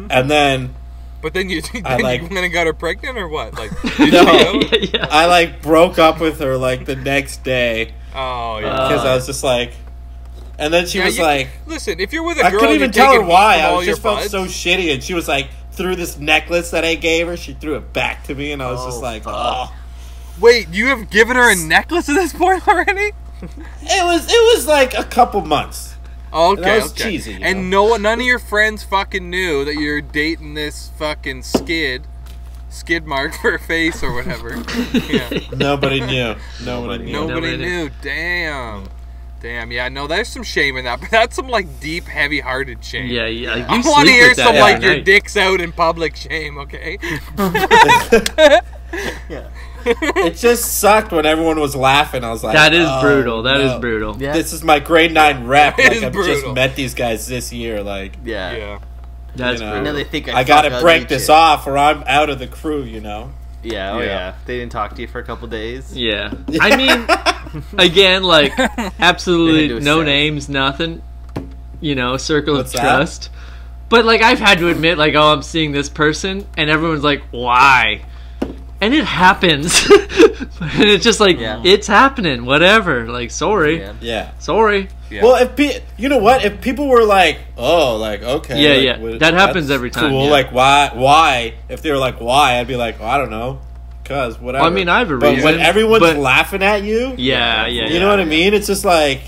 And then But then you like- went and got her pregnant or what? Like, did No. you go? Yeah. I, like, broke up with her, like, the next day. Oh, yeah. Because I was just like... And then she Yeah, was you- like... Listen, if you're with a girl, I couldn't you're even tell her taking why. from I all your just felt buds. so shitty. And she was like, threw this necklace that I gave her. She threw it back to me. And I was just like, fuck. oh. Wait, you have given her a necklace at this point already? It was like a couple months. Okay, That was okay. cheesy, you And none of your friends fucking knew that you're dating this fucking skid mark for her face or whatever. Yeah. Nobody knew. Nobody knew. Nobody knew. Damn. Yeah, no, there's some shame in that, but that's some like deep, heavy-hearted shame. Yeah, yeah. I You want to sleep hear with that some every like your night. dick's out in public shame, okay? It just sucked when everyone was laughing. I was like, That is oh, brutal. That is no. brutal. Yeah. This is my grade 9 rep. It Like, is I've brutal. just met these guys this year. Like, Yeah. Yeah. That's you know. And now brutal. they think I fuck gotta ugly break this shit. off or I'm out of the crew, you know? Yeah, oh Yeah. yeah. They didn't talk to you for a couple days. Yeah. I mean, again, like, They didn't absolutely do a no set. names, nothing. You know, circle What's of that? trust. But, like, I've had to admit, like, oh, I'm seeing this person, and everyone's like, why? and it happens. And it's just like, it's happening, whatever. Like, sorry. Yeah. Sorry. Yeah. Well, you know what? If people were like, oh, like, okay. Yeah, like, that happens every time. Cool. Yeah. Like, why? If they were like, why? I'd be like, I don't know. Because, whatever. Well, I mean, I have a but reason. when everyone's laughing at you. Yeah. You know what I mean? It's just like,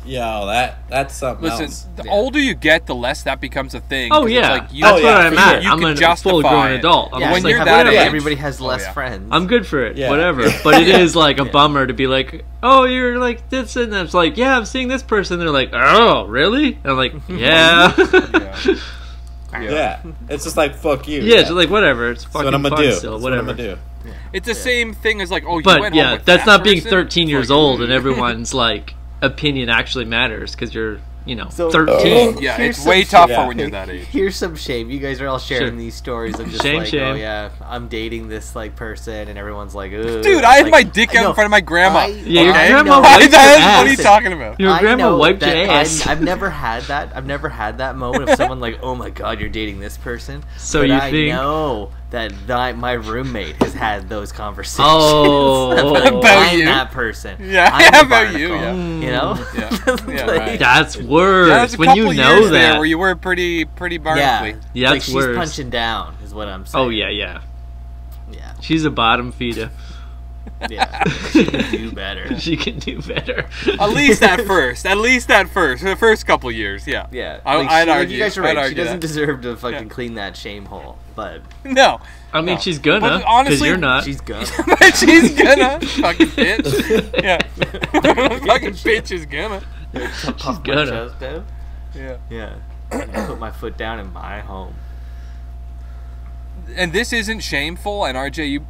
yo, that's something else. Listen, the older you get, the less that becomes a thing. Oh, 'cause yeah. It's like, That's what I'm at. You I'm can a justify full-grown it. adult. I'm Yeah, just when like, you're that whatever. age, everybody has less yeah. friends. I'm good for it, Yeah. whatever. But it is like a bummer to be like, oh, you're like this, and it's like, yeah, I'm seeing this person. They're like, oh, really? And I'm like, yeah. Yeah. It's just like, fuck you. Yeah, it's like, whatever. It's That's fucking what I'm fun gonna do. still, That's whatever. what I'm gonna do. It's the same thing as like, oh, you But went yeah, home with that's that not being person? 13 years Like, old and everyone's like opinion actually matters because you're, So- 13. Yeah, Here's it's way some- tougher when you're that age. Here's some shame. You guys are all sharing these stories of just Shame, like, shame. oh yeah, I'm dating this like person, and everyone's like, ugh. Dude, I had like, my dick out no, in front of my grandma. Yeah, your I grandma know. wiped your What are you ass. talking about? Your I grandma know wiped that your ass. I've never had that. I've never had that moment of someone like, oh my god, you're dating this person. So but you I think- know that my roommate has had those conversations. Oh. About I'm you? that person. Yeah, I'm the about you, barnacle, yeah. You know? Yeah, Like, right. That's worse. Yeah, there's a when couple you years know there that. where you were pretty barnacly. Yeah, like that's she's worse. punching down, is what I'm saying. Oh, yeah. Yeah. She's a bottom feeder. Yeah. She can do better. She can do better. At least at first. For the first couple years, yeah. Yeah. I'd argue. You guys are I'd right. She argue doesn't that. deserve to fucking clean that shame hole. But No. I mean, No. she's gonna, But because honestly, you're not. she's gonna. She's gonna. Fucking bitch. Yeah. Fucking bitch is gonna. Puff my gonna. chest out. Yeah. Yeah. And put my foot down in my home. And this isn't shameful. And RJ,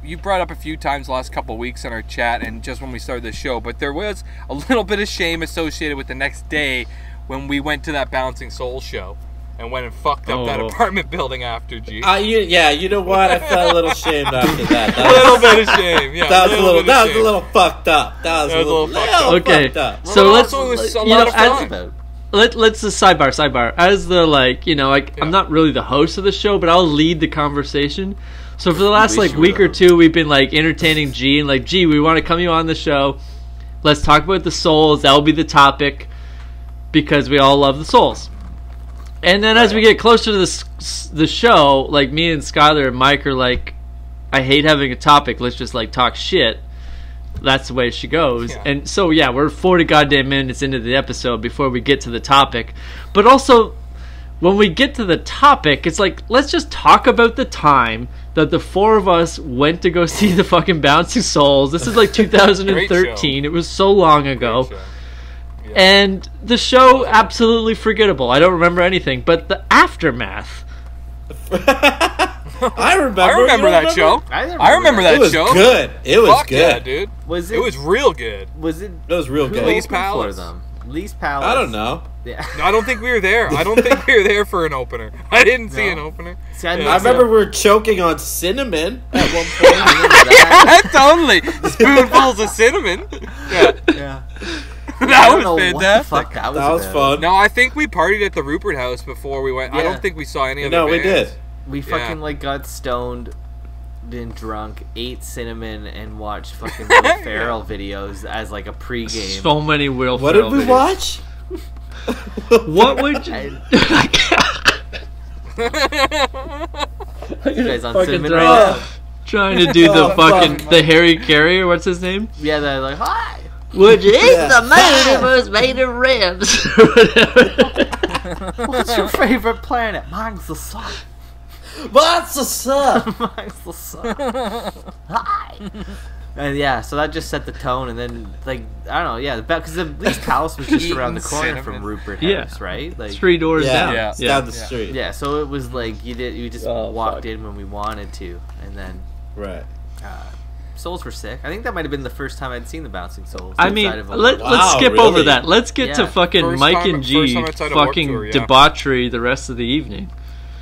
you brought up a few times the last couple of weeks in our chat, and just when we started the show. But there was a little bit of shame associated with the next day when we went to that Bouncing Soul show and went and fucked up that Oh. apartment building after G. You know what? I felt a little shamed after that. A little bit of shame. Yeah. That was a little. bit of That was a shame. little fucked up. That was a little fucked up. Okay, fucked up. so Well, let's, also it was a you lot know, of as- fun. let's just sidebar. As the, like, you know, like, I'm not really the host of the show, but I'll lead the conversation. So for the last, like, week or two, we've been, like, entertaining G, and, like, G, we want to come you on the show. Let's talk about the souls. That'll be the topic, because we all love the souls. And then as we get closer to the show, like, me and Skyler and Mike are like, I hate having a topic. Let's just, like, talk shit. That's the way she goes. Yeah. And so, yeah, we're 40 goddamn minutes into the episode before we get to the topic. But also, when we get to the topic, it's like, let's just talk about the time that the four of us went to go see the fucking Bouncing Souls. This is like 2013. It was so long ago. Great show. Yeah. And the show, absolutely forgettable. I don't remember anything. But the aftermath... I remember. I remember You that show. I remember It that was show. good. It was Fuck good. yeah, dude. Was It was real good. Was it? It was real Who good. Lee's opened Palace. for them? Lee's Palace. I don't know. Yeah. No, I don't think we were there. I don't think we were there for an opener. I didn't see No. an opener. See, I Yeah. I remember we were choking on cinnamon at one point. that. Totally. Spoonfuls of cinnamon. Yeah. Yeah. That I was don't know fantastic. What the fuck that was, That was about. fun. No, I think we partied at the Rupert House before we went. I Yeah. don't think we saw any of the No, we bands. did. We fucking Yeah. like got stoned, been drunk, ate cinnamon, and watched fucking Will Ferrell videos as like a pregame. So many Will What Ferrell did we videos. watch? What would you... You guys on Fucking cinnamon throw right up. now? Trying to do the Oh, fucking... fuck. The Harry Carey, or what's his name? Yeah, they're like, hi. Would you eat Yeah. the meat if it was made of ribs? What's your favorite planet? Mine's the sun. What's the sun? Mine's the sun. Hi. And yeah, so that just set the tone, and then like I don't know, yeah, because the Lee's Palace was just around the Eating corner cinnamon. from Rupert Yeah. House, right? Like 3 doors Yeah, down. Yeah. it's down the street. yeah, so it was like you just Oh, walked fuck. in when we wanted to, and then Right. Souls were sick. I think that might have been the first time I'd seen the Bouncing Souls. I mean, outside of a- let's Wow, skip really? over that. Let's get to Yeah. fucking First Mike time- and first G time outside a work fucking tour, yeah. debauchery the rest of the evening.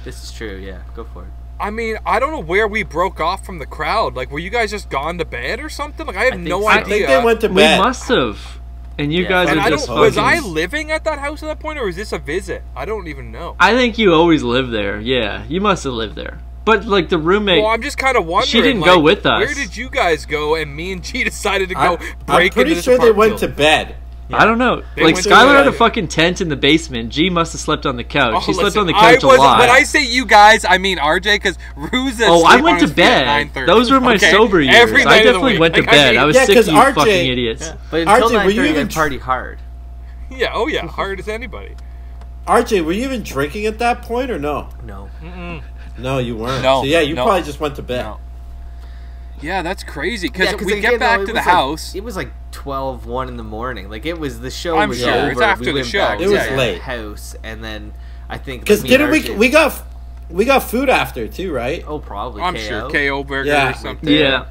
This is true. Yeah, go for it. I mean, I don't know where we broke off from the crowd. Like, were you guys just gone to bed or something? Like, I have I think no so. I idea. think they went to We bed. must have. And you Yeah. guys And are I just don't. Was fucking... I living at that house at that point, or was this a visit? I don't even know. I think you always lived there. Yeah, you must have lived there. But like the roommate, well, I'm just kind of wondering. She didn't go with us. Where did you guys go? And me and G decided to go break I'm pretty into sure they went to bed. I don't know. They like went to Skyler had bed. a fucking tent in the basement. G must have slept on the couch. Oh, She slept listen, on the couch a lot. When I say you guys, I mean RJ, because Ruza. Oh, I went to bed. Those were my sober years. Every night I of the definitely week. went to Like, bed. I was Yeah, sick 'cause of you RJ fucking idiots. Yeah. But until RJ, were you 9:30, even I party hard. Yeah. Oh yeah. Hard as anybody. RJ, were you even drinking at that point or no? No. No, you weren't. No, So yeah, you no. probably just went to bed. No. Yeah, that's crazy. Because Yeah, we again, get back though, to it the was like- house. It was like 12, 1 in the morning. Like it was the show I'm was sure. over. It's after we the went show. back It to was the late. house, and then I think Because me and didn't RJ we got food after too, right? Oh, probably. I'm KO. sure KO burger Yeah. or something. Yeah.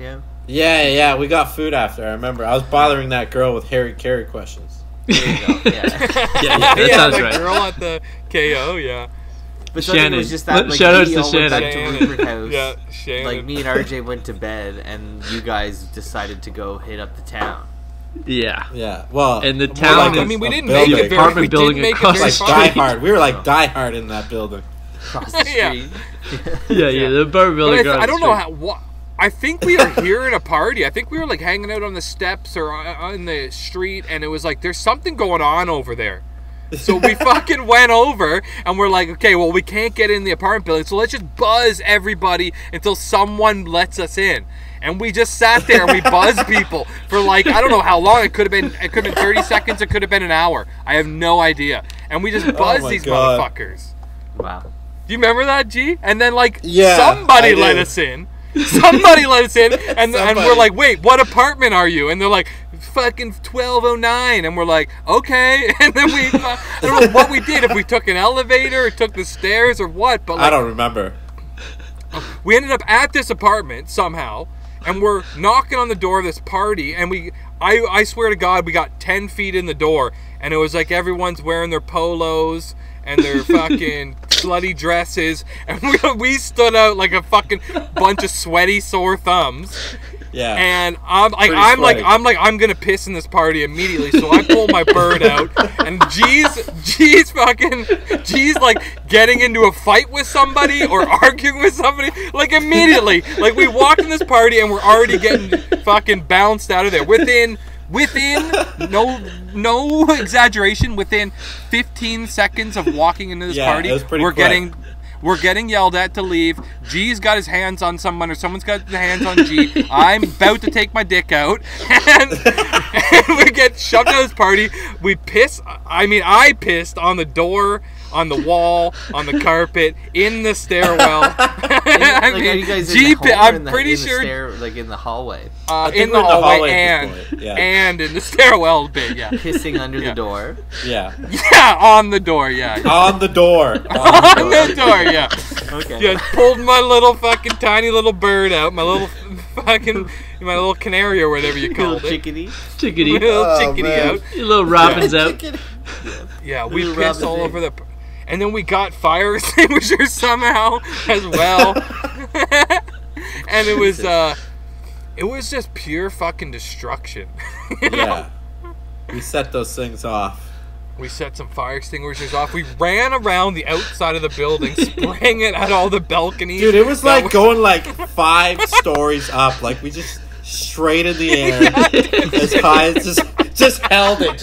Yeah. Yeah, we got food after. I remember. I was bothering that girl with Harry Carey questions. There you go. Yeah. That sounds the right. girl at the KO. Yeah. But so I think Shannon. it was just that. Like, Shoutouts we to all went back Shannon. to Rupert House. Yeah. Shannon. Like me and RJ went to bed, and you guys decided to go hit up the town. Yeah. Yeah. Well, And the more town like is- I mean, we a didn't make building. it very. Apartment We building didn't make it across very the Like far. street. Die Hard. We were like Die Hard in that building. Across the Yeah. street. Yeah. The apartment But building. I don't know how. What, I think we were hearing a party. I think we were like hanging out on the steps or on the street, and it was like there's something going on over there. So we fucking went over, and we're like, okay, well we can't get in the apartment building, so let's just buzz everybody until someone lets us in. And we just sat there and we buzzed people for like I don't know how long. It could have been 30 seconds. It could have been an hour. I have no idea. And we just buzzed my these God. motherfuckers. Wow. Do you remember that, G? And then like Yeah, somebody I let do. us in. Somebody let us in, and we're Somebody. like, wait, what apartment are you? And they're like, fucking 1209, and we're like, okay. And then we, I don't know what we did, if we took an elevator or took the stairs or what, but I like, don't remember. we ended up at this apartment somehow, and we're knocking on the door of this party, and I swear to God, we got 10 feet in the door, and it was like everyone's wearing their polos and their fucking slutty dresses, and we stood out like a fucking bunch of sweaty sore thumbs. Yeah. And I'm sweaty. I'm gonna piss in this party immediately. So I pull my bird out, and G's like getting into a fight with somebody or arguing with somebody like immediately. Like we walked in this party and we're already getting fucking bounced out of there within no exaggeration, within 15 seconds of walking into this Yeah, party, it was pretty we're quick. we're getting yelled at to leave. G's got his hands on someone, or someone's got their hands on G. I'm about to take my dick out, and we get shoved out of this party. We piss. I pissed on the door, on the wall, on the carpet, in the stairwell. Like, are you guys in the hall or I'm pretty in the sure stair, like in the hallway, I think in we're the hallway at this point. Yeah. and in the stairwell bit. Yeah, pissing under Yeah. the door. Yeah. yeah, on the door. Yeah, On the door. on the door. Yeah. Okay. Just pulled my little fucking tiny little bird out, my little fucking my little canary or whatever you Little called it. chickadee. Chickadee. My little Oh, chickadee man. out. Your little robin's out. Yeah, we Little pissed Robin all thing. over the. And then we got fire extinguishers somehow as well. And it was just pure fucking destruction. You know? Yeah. We set those things off. We set some fire extinguishers off. We ran around the outside of the building, spraying it at all the balconies. Dude, it was that like going like 5 stories up. Like we just straight in the air as high as just held it.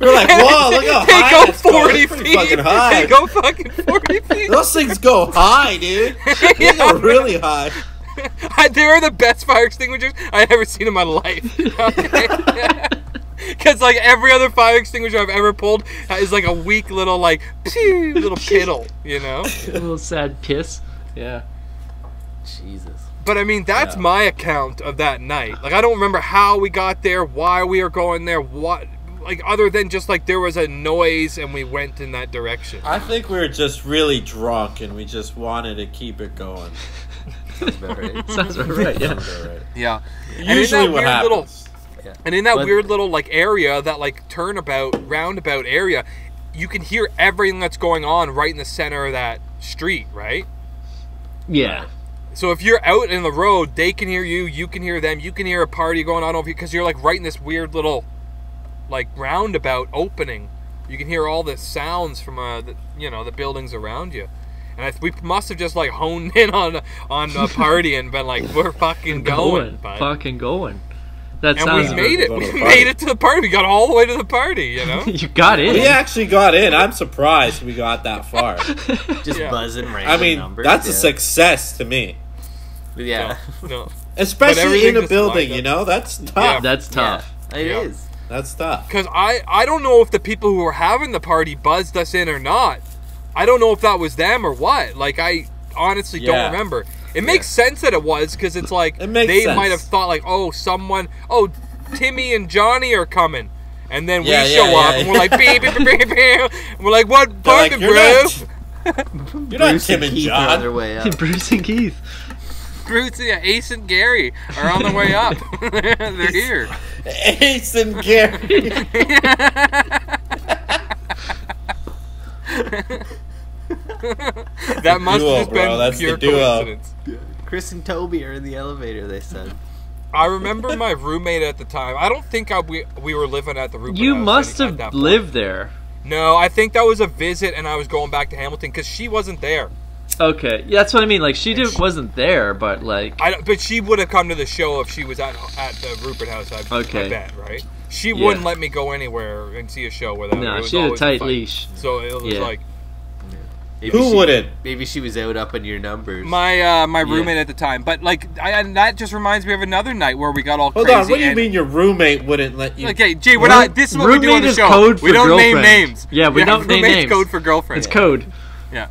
We're like, whoa, look how They high go that's going. 40 It's pretty feet. fucking high. They go fucking 40 feet. Those things go high, dude. They go really high. They are the best fire extinguishers I've ever seen in my life. Okay? Because like every other fire extinguisher I've ever pulled is like a weak little like pew, little piddle, you know. A little sad piss. Yeah. Jesus. But I mean, that's Yeah. my account of that night. Like I don't remember how we got there, why we were going there, what, like other than just like there was a noise and we went in that direction. I think we were just really drunk and we just wanted to keep it going. Sounds about right. Sounds about right. Yeah. Sounds all right. Yeah. Usually what happens. And in that But- weird little like area, that like roundabout area, you can hear everything that's going on right in the center of that street, right? Yeah. So if you're out in the road, they can hear you, you can hear them, you can hear a party going on over here because you're like right in this weird little like roundabout opening. You can hear all the sounds from the buildings around you. And we must have just like honed in on a party and been like, we're fucking going, bud. Fucking going. That and sounds we made it. We made it to the party. We got all the way to the party, you know? You got in. We actually got in. I'm surprised we got that far. Just buzzing random I mean, numbers. that's a success to me. Yeah. No. Especially in a just building, lined you know? That's tough. Yeah. That's tough. It is. That's tough. Because I don't know if the people who were having the party buzzed us in or not. I don't know if that was them or what. Like, I honestly don't remember. It makes sense that it was, because it's like, they might have thought, like, Timmy and Johnny are coming. And then we show up, and we're like, beep, beep, beep, beep, beep. And we're like, what party, like, bro? You're not Tim and John. On their way up. Bruce and Keith. Bruce, Ace and Gary are on the way up. They're here. Ace and Gary. That must duo, have just been that's pure the duo. coincidence. Chris and Toby are in the elevator, they said. I remember my roommate at the time. I don't think we were living at the Rupert You house must at that have point. lived there. No, I think that was a visit, and I was going back to Hamilton because she wasn't there. Okay, yeah, that's what I mean. Like, wasn't there, but like... But she would have come to the show if she was at the Rupert house, I bet, right? She wouldn't let me go anywhere and see a show without No, it was she had a always tight fight. leash. So it was like... Who wouldn't? Maybe she was out up on your numbers. My roommate at the time. But, like, and that just reminds me of another night where we got all crazy. Hold on, what do you mean your roommate wouldn't let you... Okay, gee, we're not... This is what we do on the show. Code for we don't name girlfriend. names. Yeah, we don't name names. Code for girlfriend. It's code. Yeah.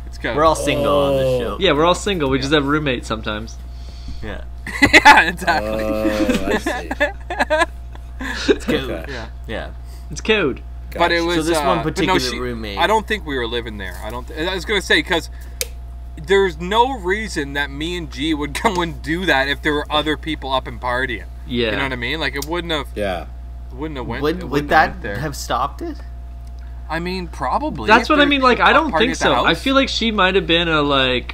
It's code. We're all single on this show. Yeah, we're all single. We just have roommates sometimes. Yeah. Yeah, exactly. Oh, I see. It's code. Okay. Yeah. It's code. But it was So this one but particular roommate. I don't think we were living there. I was gonna say, because there's no reason that me and G would go and do that if there were other people up and partying. Yeah. You know what I mean? Like, it wouldn't have. Yeah. Wouldn't have went. Would that have stopped it? I mean, probably. That's what I mean. Like, I don't party think at the so. house? I feel like she might have been a like,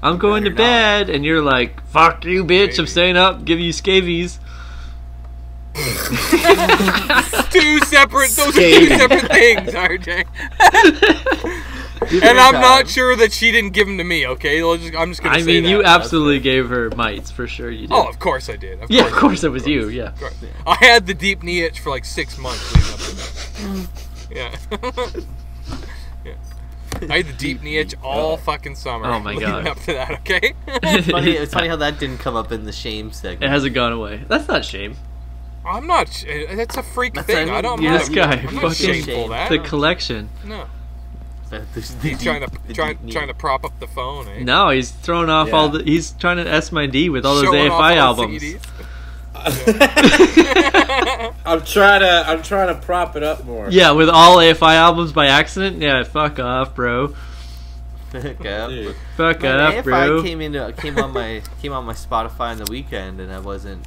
I'm going to better not. bed, and you're like, fuck you, bitch. I'm Maybe. staying up. Give you scabies. Two separate. Those are two separate things, RJ. And I'm not sure that she didn't give them to me. Okay, I'm just gonna say I mean, that. you absolutely gave her mites for sure. You did. Oh, of course I did. yeah, of course it was you. Yeah. I had the deep knee itch for like 6 months leading up to that. Yeah. Yeah. I had the deep knee itch all fucking summer. Oh my leading God. up to that, okay? It's funny how that didn't come up in the shame segment. It hasn't gone away. That's not shame. I'm not. That's a freak That's thing. what I I don't. mean. I'm This not, guy, I'm not fucking shameful of that. the collection. No. He's He's trying to prop up the phone. Eh? No, he's throwing off all the. He's trying to S my D with all those Showing off AFI all the albums. CDs. I'm trying to prop it up more. Yeah, with all AFI albums by accident. Yeah, fuck off, bro. Dude. Fuck Man, up, AFI bro. came on my Spotify on the weekend, and I wasn't,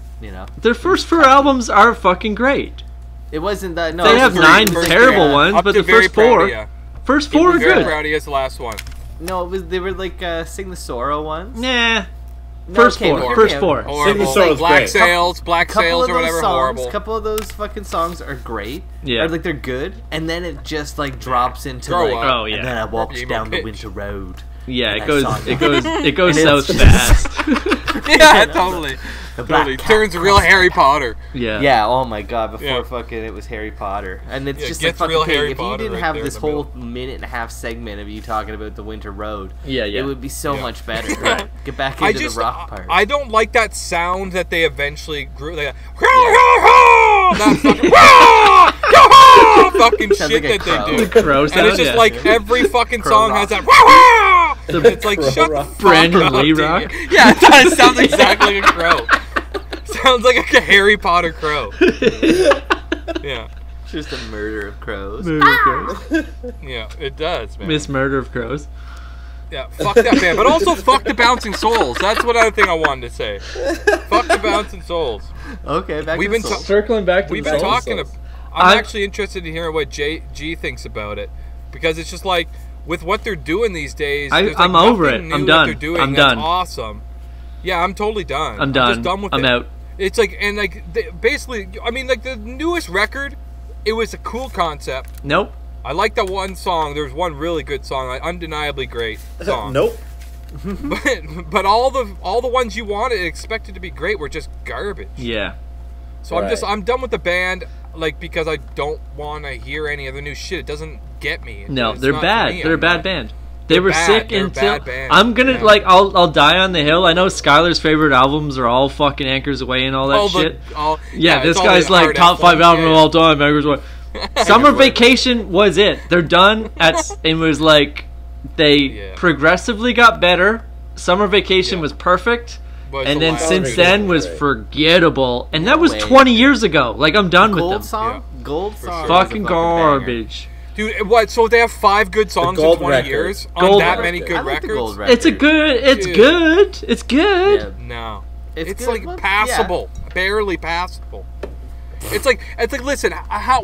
Their first 4 albums are fucking great. It wasn't that. No, They it have was 9 first terrible three. ones, Up but to the very first proud of 4, ya. first 4 are Very good. proud of you as the last one. No, they were like Sing the Sorrow ones. Nah. No, First okay, 4. hear me First out. 4. Horrible. Soul's Black great. Sails, Black Couple Sails, of or those whatever. songs, Horrible. couple of those fucking songs are great. Yeah. Or, like, they're good, and then it just like drops into Grow like. up. Oh, yeah. And then I walked Emo down the bitch. winter road. Yeah, And it I goes saw it goes And south it's fast. Yeah, totally. The black Totally. cat Turns real crossed Harry Potter. Yeah. Yeah, oh my god, before Yeah. fucking it was Harry Potter. And it's Yeah, just gets like real fucking Harry if you Potter didn't right have there in this the whole middle. minute and a half segment of you talking about the winter road, Yeah, yeah. it would be so Yeah. much better. Right. Get back into the rock part. I don't like that sound that they eventually grew. Like, that fucking Sounds shit like a that crow. they do. Crow And sound, it's just yeah. like every fucking Crow song rock. has that. It's like shut the fuck Brandon up, Lee dude. rock? Yeah, it does. Sounds exactly like a crow. Sounds like a Harry Potter crow. Yeah, Just a murder of crows. Murder of Crows. yeah, it does, man. Miss Murder of Crows. Yeah, fuck that band, but also fuck the Bouncing Souls. That's what other thing I wanted to say. Fuck the Bouncing Souls. Okay, back We've to been the soul. Circling back to We've the been Souls. talking. I'm actually interested to hear what G thinks about it, because it's just like with what they're doing these days. there's, like, I'm over nothing it. new I'm that done. They're doing I'm that's done. Awesome. Yeah, I'm totally done. I'm done. Just done with I'm it. out. It's like, and like basically, I mean, like the newest record, it was a cool concept. Nope. I like that one song. There's one really good song, like, undeniably great song. Nope. but all the ones you wanted and expected to be great were just garbage. Yeah. So I'm done with the band, like, because I don't want to hear any other new shit. It doesn't get me. No, It's they're not bad. for me. They're a bad band. They were bad. sick They're a until bad band. I'm gonna Yeah. like I'll die on the hill. I know Skyler's favorite albums are all fucking Anchors Away and all that shit. Yeah, this it's all guy's the like hard top 5 F1s, album yeah. of all time. Anchors Away. Summer Vacation was it. They're done. It was like they progressively got better. Summer Vacation was perfect. But And the then last since one- then was forgettable. And that was 20 years ago. Like, I'm done with Gold them. song? Gold song. Fucking is a garbage. Dude, what? So they have 5 good songs in gold 20 record. years Gold on that record. many banger. I good like the records? gold record. It's Dude. good. It's good. Yeah. No, It's it's good. like Well, passable, barely passable. It's like listen,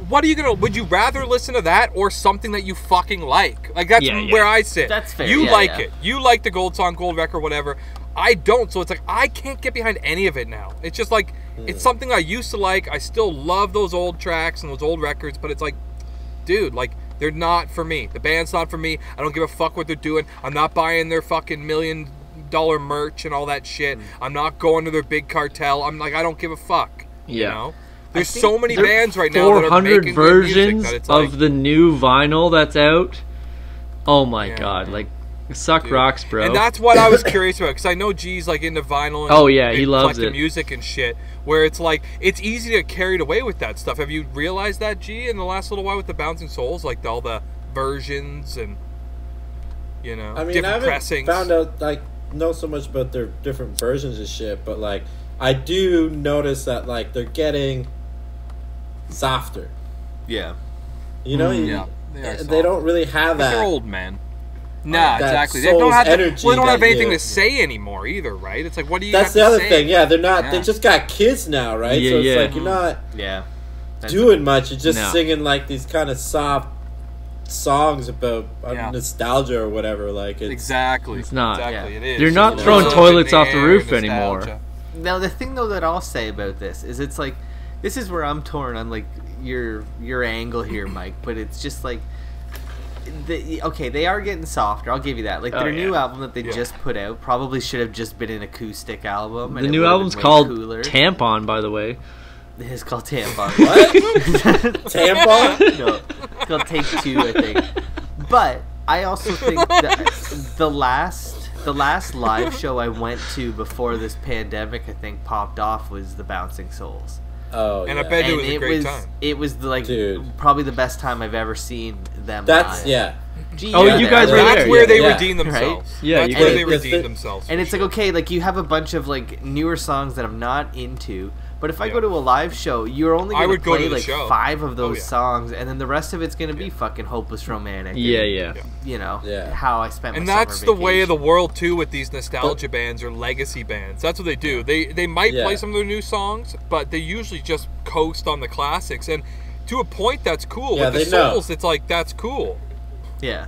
what are you gonna? Would you rather listen to that or something that you fucking like? Like that's Yeah, yeah. where I sit. That's fair, You yeah, like yeah. it. You like the gold song, gold record, whatever. I don't. So it's like I can't get behind any of it now. It's just like it's something I used to like. I still love those old tracks and those old records, but it's like, dude, like they're not for me. The band's not for me. I don't give a fuck what they're doing. I'm not buying their fucking $1 million merch and all that shit. I'm not going to their big cartel. I'm like, I don't give a fuck. You Yeah. know? There's think so many There are bands right now that are 400 making good music versions that it's like, of the new vinyl that's out. Oh my Yeah. god, like suck Dude. rocks, bro. And that's what I was curious about because I know G's like into vinyl and Oh, yeah, he loves collecting it. music and shit. Where it's like it's easy to get carried away with that stuff. Have you realized that, G, in the last little while with the Bouncing Souls, like all the versions and I mean, I different haven't pressings? found out know so much about their different versions of shit, but like I do notice that like they're getting softer. Yeah. You know, Yeah, they don't really have that. They're old, man. Nah, that exactly. They don't have energy they don't have that anything you- to say anymore either, right? It's like, what do you? That's have the to other say? thing. Yeah, they're not. Yeah. They just got kids now, right? Yeah, so it's yeah. like you're not Yeah. That's doing much. You're just No. singing like these kind of soft songs about Yeah. nostalgia or whatever. Like it's Exactly. It's not. Exactly. Yeah. It is. They're not You know. throwing Love toilets in off the air, roof nostalgia. anymore. Now the thing though that I'll say about this is it's like this is where I'm torn on like your angle here, Mike, but it's just like okay, they are getting softer. I'll give you that. Like Oh, their new yeah. album that they just put out probably should have just been an acoustic album. The and it new would have album's been way called cooler. Tampon, by the way. It's called Tampon. what tampon. No, it's called Take Two, I think. But I also think that the last live show I went to before this pandemic, I think, popped off was the Bouncing Souls. Oh, And yeah. I bet it was a great time. It was like Dude. probably the best time I've ever seen them. That's live. yeah. Gee, Oh, you're you there. guys were Like, there. That's where they Yeah. redeem themselves. Yeah, That's you where guys- they because redeem they- themselves. And for it's like sure. okay, like you have a bunch of like newer songs that I'm not into. But if I Yeah. go to a live show, you're only I going would to go play to the like show. 5 of those yeah. songs, and then the rest of it's going to be fucking hopeless romantic. Yeah, and, yeah. You know, Yeah. how I spent my And that's summer the way of the vacation. world too with these nostalgia bands or legacy bands. That's what they do. They might Yeah. play some of their new songs, but they usually just coast on the classics. And to a point, that's cool. Yeah, with the they know. Souls, it's like that's cool. Yeah.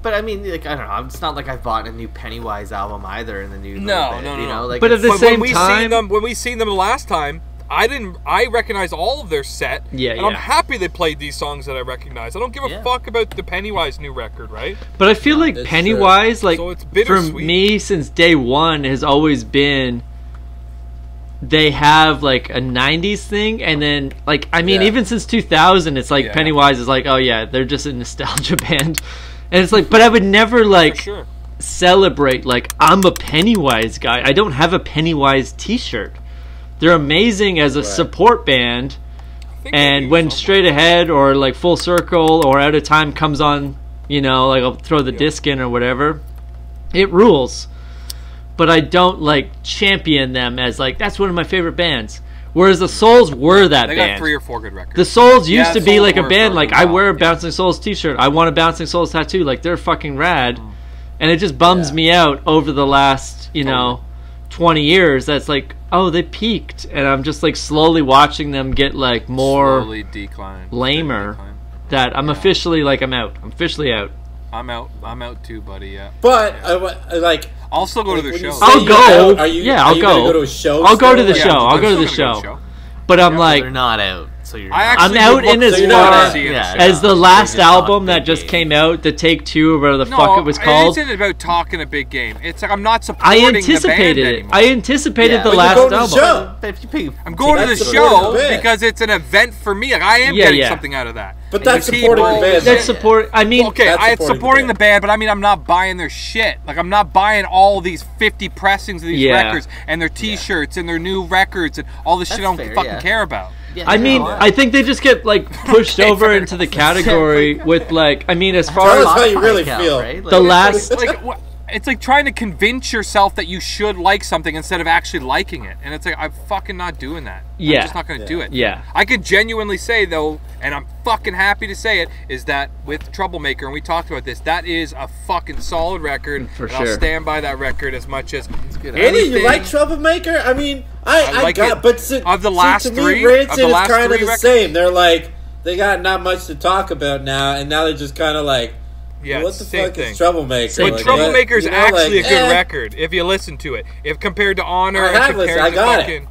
But I mean, like I don't know. It's not like I've bought a new Pennywise album either in the new. No, little bit, no, you no. know, like But at it's- the same when time- we seen them the last time, I recognized all of their set. Yeah, and I'm yeah. happy they played these songs that I recognize. I don't give a Yeah. fuck about the Pennywise new record, right? But I feel like It's Pennywise, like So it's for bittersweet. me since day one, has always been they have like a '90s thing, and then like I mean, Yeah. even since 2000, it's like Yeah. Pennywise is like, oh yeah, they're just a nostalgia band, and it's like, but I would never like For sure. celebrate like I'm a Pennywise guy. I don't have a Pennywise T-shirt. They're amazing as a Right. support band. I think they And do when somewhat. Straight Ahead or like Full Circle or Out of Time comes on, you know, like I'll throw the disc in or whatever, it rules. But I don't like champion them as like that's one of my favorite bands. Whereas the Souls were that They got band. 3 or 4 good records. The Souls used Yeah, to be Souls like a were band. for Like a I while, wear a yeah. Bouncing Souls T-shirt. I want a Bouncing Souls tattoo. Like they're fucking rad. And it just bums Yeah. me out over the last, you know, 20 years. That's like, oh, they peaked, and I'm just like slowly watching them get like more Slowly decline. lamer. Decline. That I'm officially like I'm out. I'm officially out. I'm out too, buddy. Yeah. But I like. I'll still go to their when you shows. say I'll you're go. out, are you? Yeah, are I'll you gonna go. go to a show. I'll go to still? the Like, show. I'll I'm go to still the gonna show. But I'm they're like, not out. So you're. I'm out in as far as the last album that just came out, the Take Two, or whatever the fuck it was called. It isn't about talking a big game. It's like I'm not supporting the band anymore. I anticipated the last album. I'm going to the show because it's an event for me. Like I am getting something out of that. But that's supporting the band. That's support. I mean, okay, it's supporting the band, but I mean, I'm not buying their shit. Like I'm not buying all these 50 pressings of these records and their T-shirts and their new records and all this shit I don't fucking care about. Yeah, I mean, I think they just get like pushed over into the category with like. I mean, as far as how you really feel, right? The last. It's like trying to convince yourself that you should like something instead of actually liking it. And it's like, I'm fucking not doing that. Yeah. I'm just not going to do it. Yeah. I could genuinely say, though, and I'm fucking happy to say it, is that with Troublemaker, and we talked about this, that is a fucking solid record. For sure. I'll stand by that record as much as Andy, you like Troublemaker? I mean, I like got, it. but Of the last to me, three, Rancid of the is kind of the records? same. They're like, they got not much to talk about now, and now they're just kind of like, yeah, what the fuck is Troublemaker? But like, Troublemaker's actually like, a good record if you listen to it. If compared to Honor, I got it.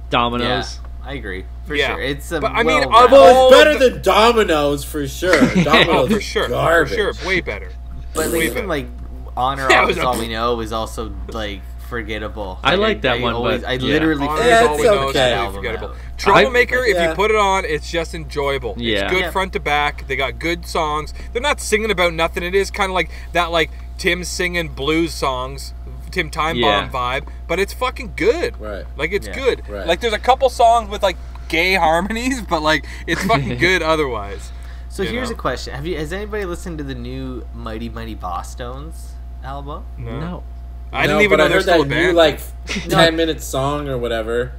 Dominoes. Yeah, I agree for sure. It's a but I mean, it's better than Dominoes for sure. Dominoes for sure, garbage. for sure, way better. But like, even like Honor, all we know is also like forgettable. I like that one, always, but I literally it's forget forgettable. Troublemaker, if yeah. you put it on, it's just enjoyable. Yeah. It's good front to back. They got good songs. They're not singing about nothing. It is kind of like that, like Tim singing blues songs, Tim Time Bomb vibe. But it's fucking good. Right. Like it's good. Right. Like there's a couple songs with like gay harmonies, but like it's fucking good otherwise. So here's a question: has anybody listened to the new Mighty Mighty Boss Stones album? No. I didn't even know I they're heard still a that band. new like 10-minute song or whatever.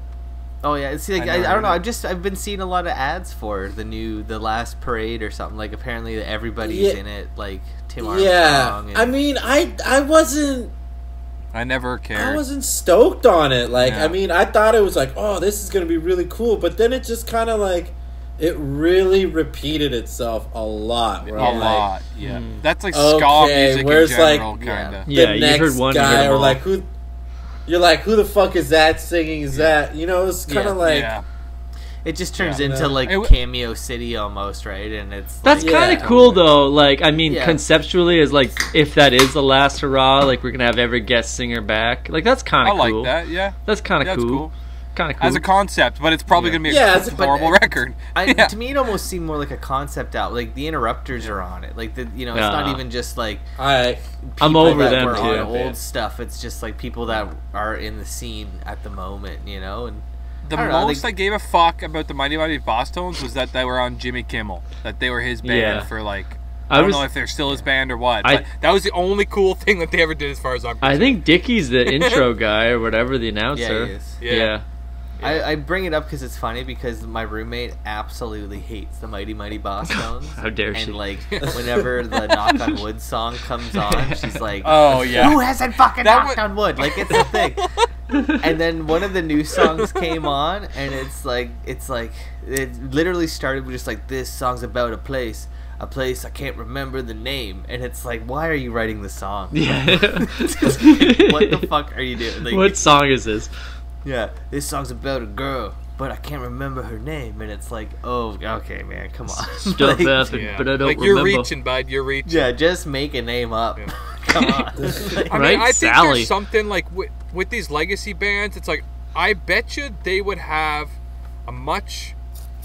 Oh yeah, see, like, I don't know. I've been seeing a lot of ads for the Last Parade or something. Like apparently everybody's in it, like Tim Armstrong. Yeah, and, I mean, I wasn't. I never cared. I wasn't stoked on it. Like, I mean, I thought it was like, oh, this is gonna be really cool, but then it just kind of like, it really repeated itself a lot. A lot, yeah. That's like ska music where's in general, like, kind of. Yeah, the you next heard one, guy, you heard or them like who. You're like, who the fuck is that singing? Is that, you know? It's kind of like, it just turns into like Cameo City almost, right? And it's that's like, kind of cool though. Like, I mean, conceptually, is like if that is the last hurrah, like we're gonna have every guest singer back. Like that's kind of cool. I like that. Yeah, that's kind of cool. Kind of cool as a concept, but it's probably gonna be a horrible record. To me, it almost seemed more like a concept out. Like the Interrupters are on it. Like it's not even just like I'm over them too. on old stuff. It's just like people that are in the scene at the moment, you know. And the most I gave a fuck about the Mighty Mighty Boss Tones was that they were on Jimmy Kimmel. That they were his band for like. I don't know if they're still his band or what. But that was the only cool thing that they ever did, as far as I'm concerned. I think Dickie's the intro guy or whatever, the announcer. Yeah, he is. Yeah. I bring it up because it's funny because my roommate absolutely hates the Mighty Mighty Boss Stones. How dare she? And like whenever the Knock on Wood song comes on, she's like, "Oh yeah, who hasn't fucking knocked on wood?" Like it's a thing. And then one of the new songs came on, and it's like it literally started with just like, this song's about a place I can't remember the name, and it's like, why are you writing the song? Yeah. What the fuck are you doing? Like, what song is this? Yeah, this song's about a girl, but I can't remember her name, and it's like, oh, okay, man, come on. Still laughing, but I don't remember. You're reaching, bud. You're reaching. Yeah, just make a name up. Yeah. Come on. I mean, I think there's something like with these legacy bands. It's like, I bet you they would have a much,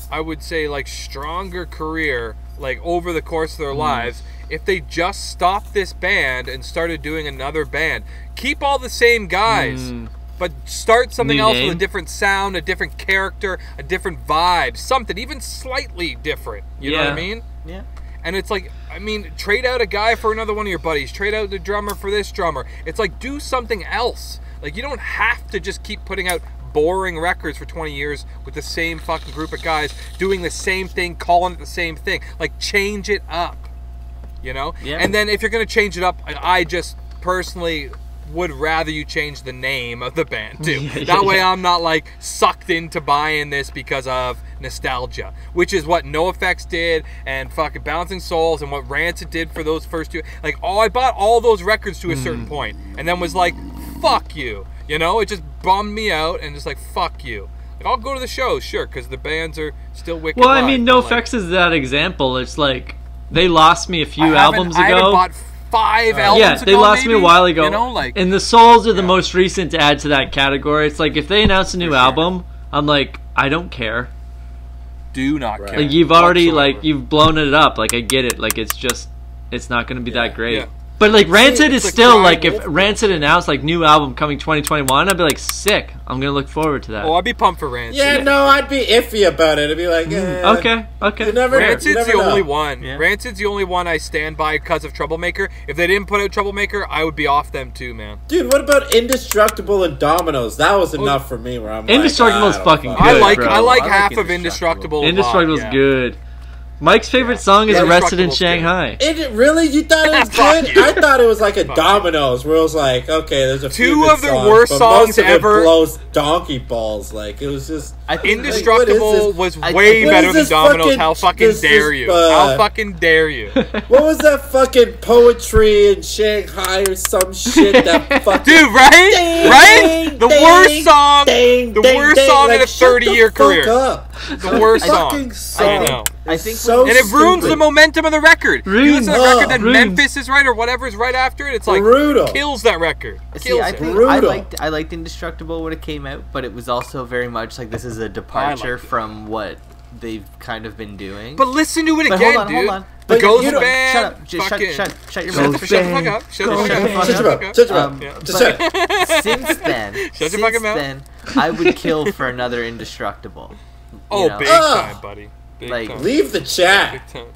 I would say, like stronger career, like over the course of their lives, if they just stopped this band and started doing another band. Keep all the same guys. But start something else with a different sound, a different character, a different vibe, something even slightly different. You know what I mean? Yeah. And it's like, I mean, trade out a guy for another one of your buddies. Trade out the drummer for this drummer. It's like, do something else. Like, you don't have to just keep putting out boring records for 20 years with the same fucking group of guys doing the same thing, calling it the same thing. Like, change it up. You know? Yeah. And then if you're going to change it up, I just personally would rather you change the name of the band too. That way I'm not like sucked into buying this because of nostalgia, which is what NoFX did and fucking Bouncing Souls and what Rancid did for those first two. Like, I bought all those records to a certain point and then was like, fuck you. You know, it just bummed me out and just like, fuck you. Like, I'll go to the shows, sure, because the bands are still wicked. Well, I mean, live, NoFX is that example. It's like they lost me a few albums I haven't ago. bought 5 albums yeah, ago, they lost maybe, me a while ago. You know, like, and the Souls are the most recent to add to that category. It's like if they announce a new album, I'm like, I don't care. Do not care. Like you've already whatsoever. like you've blown it up. Like I get it. Like it's not going to be that great. Yeah. But like Rancid is like still Cry like if Wolf. Rancid announced like new album coming 2021, I'd be like sick. I'm gonna look forward to that. Oh, I'd be pumped for Rancid. Yeah, no, I'd be iffy about it. I'd be like, Okay. You never, Rancid's the know. only one. Yeah. Rancid's the only one I stand by because of Troublemaker. If they didn't put out Troublemaker, I would be off them too, man. Dude, what about Indestructible and Dominoes? That was enough for me. Where I'm Indestructible's like, fucking I good, don't I like bro. I like I like half of Indestructible. Indestructible. a lot, Indestructible's yeah. good. Mike's favorite song is Yeah, Arrested in Indestructible's Shanghai. It really? You thought it was Fuck good? you. I thought it was like a Fuck Dominoes, where it was like, okay, there's a few Two good of their songs, worst but songs most of ever. It blows donkey balls. Like it was just. I think, Indestructible Like, was I- way what better is than this Dominoes. fucking- How fucking this- dare this, you? How fucking dare you? What was that fucking poetry in Shanghai or some shit? That fucking Dude, right? Ding, Right? The ding, worst song. ding, The ding, worst ding. song Like, in a shut the 30-year fuck career. up. The worst Fucking song. I know. I think so And it ruins stupid. the momentum of the record. You Ruins. listen to the record that Ruins. Memphis is right or whatever is right after it, it's like Brutal. kills that record. See, Kills I it. think Brutal. I liked Indestructible when it came out, but it was also very much like this is a departure liked it. from what they've kind of been doing. But listen to it But again, hold on, dude. hold on. The But Ghost you don't- Band. Shut up! Just fucking- shut your Shut mouth. the fuck up. Shut the fuck up. Shut your Shut mouth. the fuck Shut your up. mouth. Yeah. Just shut it. Since then, Shut your fucking mouth. then, I would kill for another Indestructible. Oh, You know? big Ugh. time, buddy. Big Like, time. Leave the chat. Big time.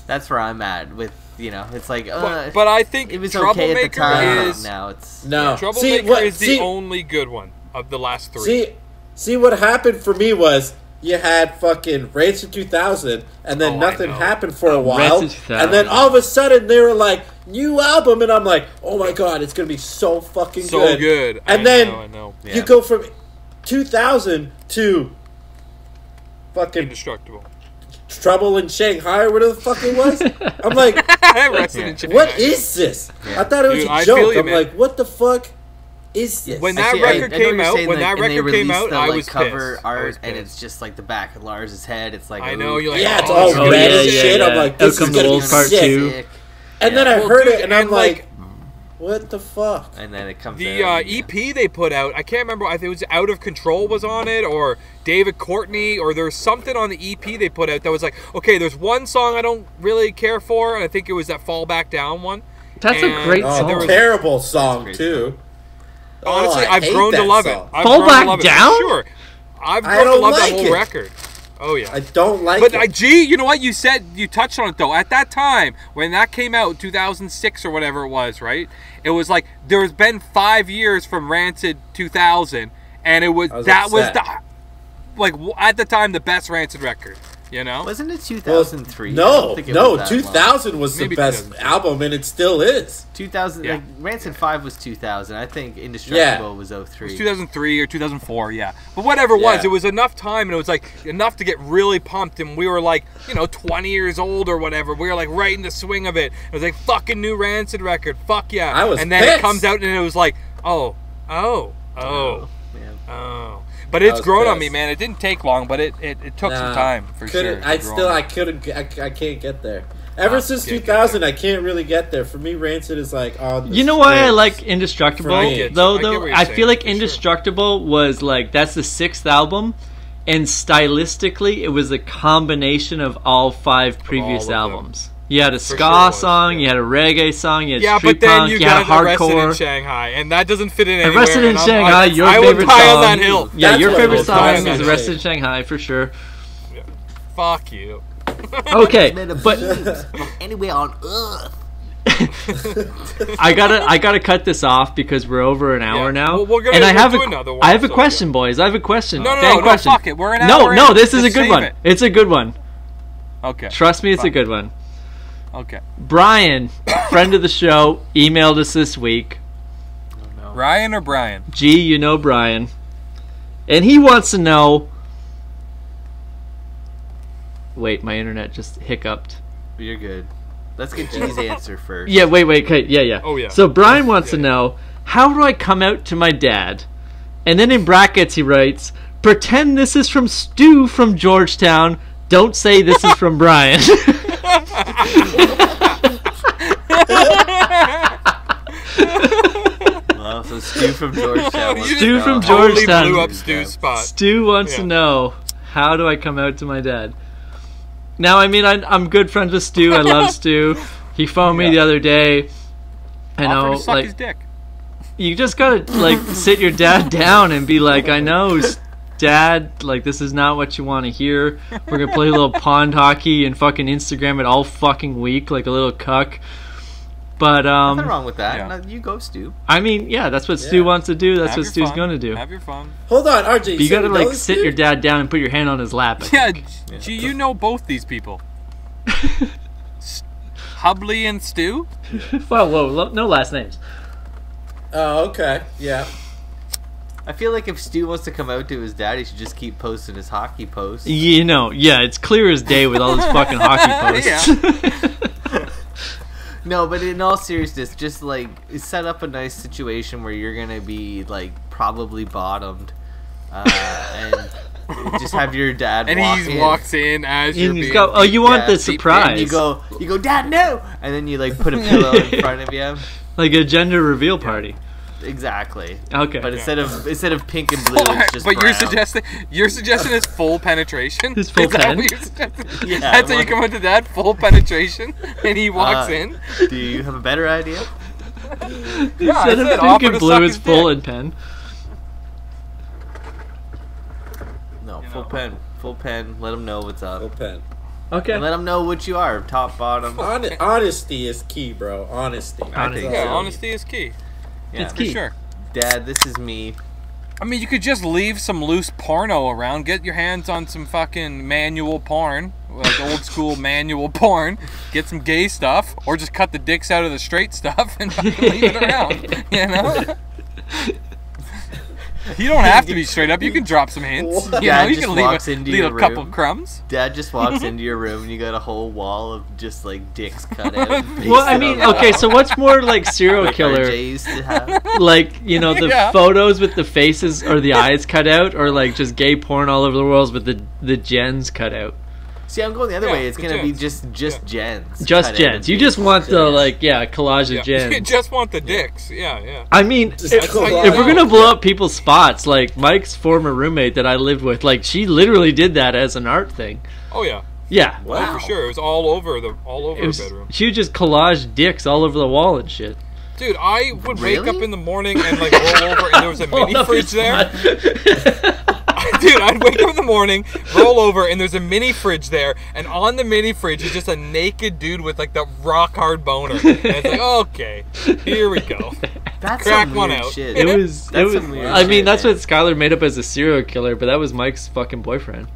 That's where I'm at with it's like But I think it was okay at the Troublemaker time. is Now it's No. Troublemaker is the only good one of the last 3. See what happened for me was you had fucking Rancid 2000, and then Oh, I nothing know. happened for a while, Rancid 2000. and then all of a sudden they were like new album, and I'm like, oh my god, it's gonna be so fucking So good. And I then know. you go from 2000 to fucking Indestructible. Trouble in Shanghai or whatever the fuck it was. I'm like, Rested in Shanghai. what is this? I thought it was Dude, a I feel joke. you, I'm man. like, what the fuck is this? When I that see- record I know came you're out, saying, when like, that and they record came released out, the, I like, was cover pissed. I art, was and pissed. it's just like the back of Lars's head. It's like I know, ooh, you're like, yeah, it's oh, all oh, red yeah, and yeah, shit. yeah. I'm like, Here this is comes gonna be Wolf Part sick. 2. sick. And then I Well, heard dude, it, and I'm and, like, what the fuck? And then it comes The out. EP they put out, I can't remember. I think it was Out of Control was on it, or David Courtney, or there's something on the EP they put out that was like, okay, there's one song I don't really care for, and I think it was that Fall Back Down one. That's a And great Oh, song. there was- terrible song great too. Honestly, Oh, I I've hate grown to that love song. it. I've Fall grown to Back love it, Down? Sure. I've I grown to don't love like that whole it. record. Oh yeah. I don't like But it. G, you know what? You said you touched on it though. At that time, when that came out, 2006 or whatever it was, right? It was like there's been 5 years from Rancid 2000, and it was I was that was upset. the like at the time the best Rancid record. You know? Wasn't it Well, 2003? I no, don't think it no, was that 2000 was the Maybe best 2002. album, and it still is. 2000. Yeah. Like, Rancid 5 was 2000. I think Indestructible was 03. It was 2003 or 2004, yeah. But whatever Yeah. it was enough time, and it was like enough to get really pumped, and we were like, 20 years old or whatever. We were like right in the swing of it. It was like fucking new Rancid record, fuck yeah. I was and then pissed. it comes out, and it was like, oh. Yeah. But it's was grown on me, pissed. man. It didn't take long, but it took some time for sure. I to grow on me. couldn't. I can't get there. Ever since yeah, 2000, I can't really get there. For me, Rancid is like on. The You know why I stairs. like Indestructible? I get you. Though, I get what you're I saying, feel like for sure. Indestructible was like that's the 6th album, and stylistically, it was a combination of all 5 previous of them. albums. You had a ska sure it was, song, yeah. you had a reggae song, you had Yeah, street but then punk, you you had got a Arrested in hardcore. Shanghai, and that doesn't fit in anywhere. Arrested in and Shanghai, your I would favorite die song. on that hill. Yeah, That's your what favorite it was. song Time is on that Arrested in Shanghai for sure. Fuck you. Okay, but anywhere on Earth. I gotta cut this off because we're over an hour Yeah. now. Well, we're gonna- and I we'll have do a, another one, I have a so, question, yeah. boys. I have a question. No, Fan question. fuck it. We're an No, hour no, in. this is a Just good save one. it. It's a good one. Okay. Trust me, it's a Fine. good one. Okay. Brian, friend of the show, emailed us this week. Ryan or Brian? Gee, you know Brian. And he wants to know... Wait, my internet just hiccuped. You're good. Let's get G's answer first. Yeah, wait, okay, yeah. Oh, yeah. So Brian wants to Yeah. know, how do I come out to my dad? And then in brackets he writes, Pretend this is from Stu from Georgetown. Don't say this is from Brian. Well, so Stu from Georgetown. Stu from Totally Georgetown. blew up Stu's spot. Stu wants to know, how do I come out to my dad? Now, I mean, I'm good friends with Stu. I love Stu. He phoned me the other day. I know, Offer to suck like, his dick. you just gotta like sit your dad down and be like, I know, Dad, like, this is not what you want to hear. We're gonna play a little pond hockey and fucking Instagram it all fucking week like a little cuck. But nothing wrong with that. Yeah. No, you go, Stu. I mean, yeah, that's what Stu wants to do. That's Have what your Stu's fun. gonna do. Have your fun. Hold on, RJ. But you gotta like sit your dad down and put your hand on his lap. Yeah, G, you know both these people. Hubley and Stu? Whoa, no last names. Oh, okay. Yeah. I feel like if Stu wants to come out to his dad, he should just keep posting his hockey posts. You know, yeah, it's clear as day with all his fucking hockey posts. No, but in all seriousness, just like set up a nice situation where you're gonna be like probably bottomed, and just have your dad And walk he in. walks in as you're And he's being... got, oh, you want the And surprise. you go, Dad, no! And then you like put a pillow in front of you. Like a gender reveal party. Exactly. Okay. But instead of pink and blue, it's just but brown. you're suggesting is full penetration? His full Is that pen? what you're suggesting? Yeah, That's how you well- come into that full penetration, and he walks in. Do you have a better idea? Yeah, I Instead said of offer pink and to blue, suck it's his full dick. and pen. No, know. full pen. Let them know what's up. Open. Okay. And let them know what you are, top, bottom. Honesty is key, bro. Honesty. I think Yeah, so. honesty is key. Yeah. It's For key. sure. Dad, this is me. I mean, you could just leave some loose porno around. Get your hands on some fucking manual porn, like old school manual porn. Get some gay stuff, or just cut the dicks out of the straight stuff and fucking leave it around. You know. You don't have to be straight up. You can drop some hints. You know, Dad you just can walks leave into a your couple room. crumbs. Dad just walks into your room and you got a whole wall of just like dicks cut out. Well, I mean, okay, so what's more like serial Like killer? RJ used to have. Like, you know, the Yeah. photos with the faces or the eyes cut out, or like just gay porn all over the world with the gens cut out? See, I'm going the other Yeah, way. It's the gonna be gens. just gens. Just cut out gens. of You these just want the gens. like, yeah, collage of Yeah. You gens. just want the dicks. Yeah. I mean, Just if collage. we're gonna blow up people's spots, like Mike's former roommate that I lived with, like she literally did that as an art thing. Oh yeah. Yeah, Oh, for sure. It was all over it the was, bedroom. she would just collage dicks all over the wall and shit. Dude, I would wake Really? up in the morning and like roll over, and there was a mini Blow up fridge his there. spot. Dude, I'd wake up in the morning, roll over, and there's a mini fridge there, and on the mini fridge is just a naked dude with like the rock hard boner. And it's like, okay, here we go. That's Crack some one weird out. shit. It was. That's it was. some weird I mean, shit, that's man. what Skyler made up as a serial killer, but that was Mike's fucking boyfriend.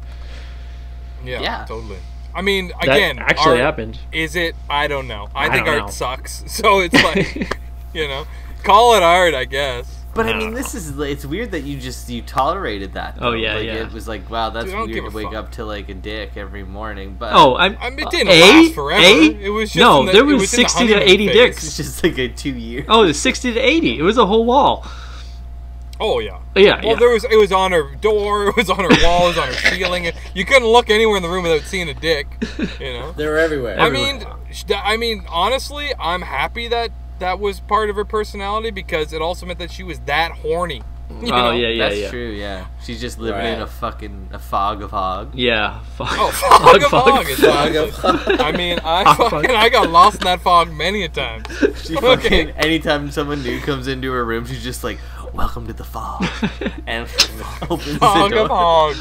Yeah, Yeah. totally. I mean, That again, actually art, happened. is it? I don't know. I I think don't art know. sucks. So it's like, you know, call it art, I guess. But I No. mean, it's weird that you tolerated that. Oh, though. yeah, like, yeah. It was like, wow, that's Dude, I don't weird give to a wake fuck. up to like a dick every morning. But Oh, I mean, it didn't last forever. It was just in the, there it was was in the 60 to honeymoon 80 phase. dicks. it's just like a 2 year. Oh, it was 60 to 80. It was a whole wall. Oh yeah. Yeah, Well, yeah. it was on her door, it was on her wall, it was on her ceiling. You couldn't look anywhere in the room without seeing a dick. You know. They were everywhere. I mean, honestly, I'm happy that that was part of her personality because it also meant that she was that horny. You know? Oh, yeah, That's yeah. true. Yeah, she's just living Right. in a fog of hog. Yeah. Fuck. Oh, fog of hog is Fog of honestly- I mean, Fog. I got lost in that fog many a time. She Okay. fucking anytime someone new comes into her room, she's just like, "Welcome to the fog," and opens Fog the of door. hog.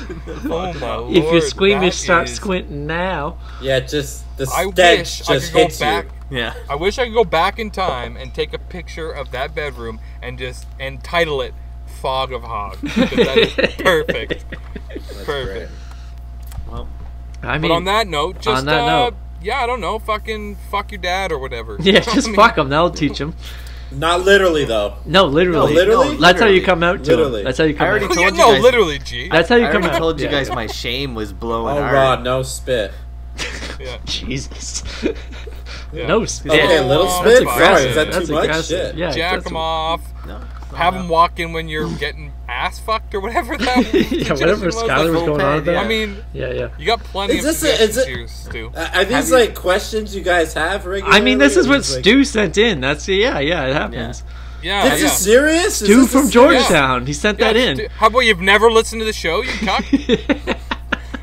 Oh my lord. If you're squeamish, that start is- squinting now. Yeah, just the I stench wish I just could go hits back. you. Yeah. I wish I could go back in time and take a picture of that bedroom and title it "Fog of Hog." Because that is perfect. Perfect. Well, I mean, But on that note, just on that note. yeah, I don't know, fucking fuck your dad or whatever. yeah, I just mean, fuck them. That'll teach them. Not literally though. No, literally. No, literally? That's how you Literally. come out to Literally. them. That's how you come I already out. told Yeah, you no, guys- literally, G. That's how you I come already out. told you Yeah. guys my shame was blowing Oh, hard. raw, no spit. Yeah. Jesus. Yeah. No spit. Okay, little Oh, spit. that's Sorry, is that That's too much? aggressive. Shit. Yeah, Jack that's- him off. No, have them walk in when you're getting ass fucked or whatever that yeah, whatever Skyler was going on about. I mean, yeah. You got plenty of suggestions here, Stu. Are these like questions you guys have regularly? I mean, this is what Stu sent in. That's it happens. Yeah. This is serious? Stu from Georgetown. He sent that in. How about you've never listened to the show, you cuck?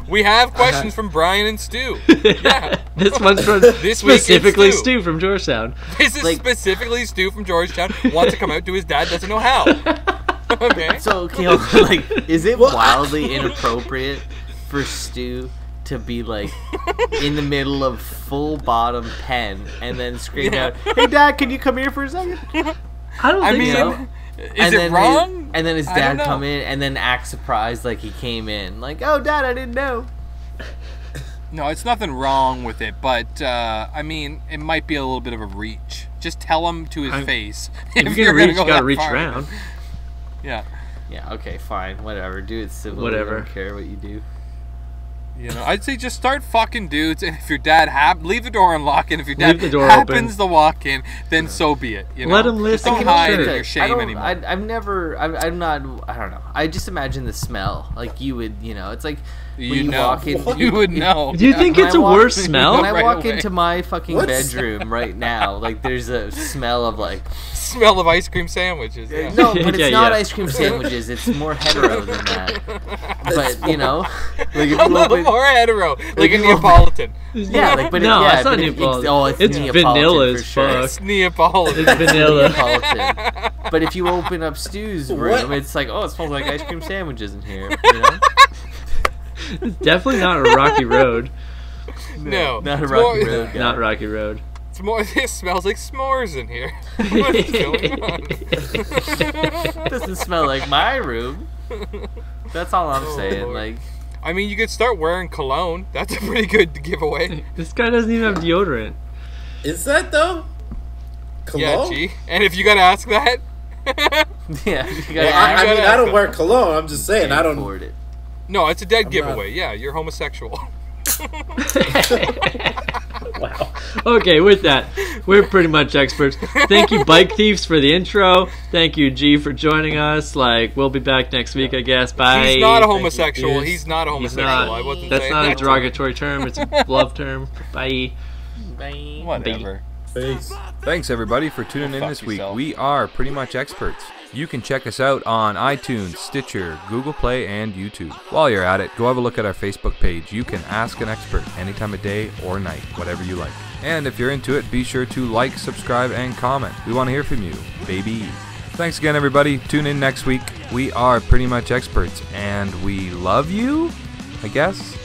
We have questions from Brian and Stu. Yeah. This one's from specifically Stu from Georgetown. This is specifically Stu from Georgetown. Wants to come out to his dad, doesn't know how. Okay. So, like, is it wildly inappropriate for Stu to be like in the middle of full bottom pen and then scream out, "Hey, Dad, can you come here for a second?" I don't think so. Is it wrong? And then his dad come in and then act surprised like he came in. Like, "Oh, Dad, I didn't know." No, it's nothing wrong with it, but, I mean, it might be a little bit of a reach. Just tell him to his face. If you're going to reach, you got to reach around. Yeah. Yeah, okay, fine. Whatever. Do it civilly. Whatever. I don't care what you do. You know, I'd say just start fucking dudes, and if your dad leave the door unlocked, and if your dad happens to walk in, then so be it. You know? Let him listen. Don't hide in your shame anymore. I'm not. I don't know. I just imagine the smell. Like you would, it's like when you walk in. You would know. Do you think it's a worse smell? When I walk into my fucking bedroom right now, like there's a smell of like. Smell of ice cream sandwiches. Yeah. No, but it's not ice cream sandwiches. It's more hetero than that. But like if a little more hetero, like a Neapolitan. Yeah, like but no, it's not Neapolitan. It's vanilla as sure. fuck. It's Neapolitan. It's vanilla. Neapolitan. But if you open up Stu's room, it's like, oh, it smells like ice cream sandwiches in here. It's definitely not a Rocky Road. No, not a Rocky Road. Guy. Not Rocky Road. It's more. It smells like s'mores in here. What's going on? It doesn't smell like my room. That's all I'm saying. Lord. Like, I mean, you could start wearing cologne. That's a pretty good giveaway. This guy doesn't even have deodorant. Is that though? Cologne? Yeah, and if you gotta ask that. Yeah. I don't wear cologne. I'm just saying I don't afford it. No, it's a dead giveaway. Yeah, you're homosexual. Wow. Okay, with that, we're pretty much experts. Thank you, Bike Thieves, for the intro. Thank you, G, for joining us. Like, we'll be back next week, I guess. Bye. He's not a homosexual. He's not a homosexual. I wasn't That's saying not that. a derogatory term. It's a love term. Bye. Bye. Whatever. Peace. Thanks everybody for tuning in this week. We are Pretty Much Experts. You can check us out on iTunes, Stitcher, Google Play, and YouTube. While you're at it, go have a look at our Facebook page. You can ask an expert any time of day or night, whatever you like. And if you're into it, be sure to like, subscribe, and comment. We want to hear from you, baby. Thanks again, everybody. Tune in next week. We are Pretty Much Experts, and we love you, I guess.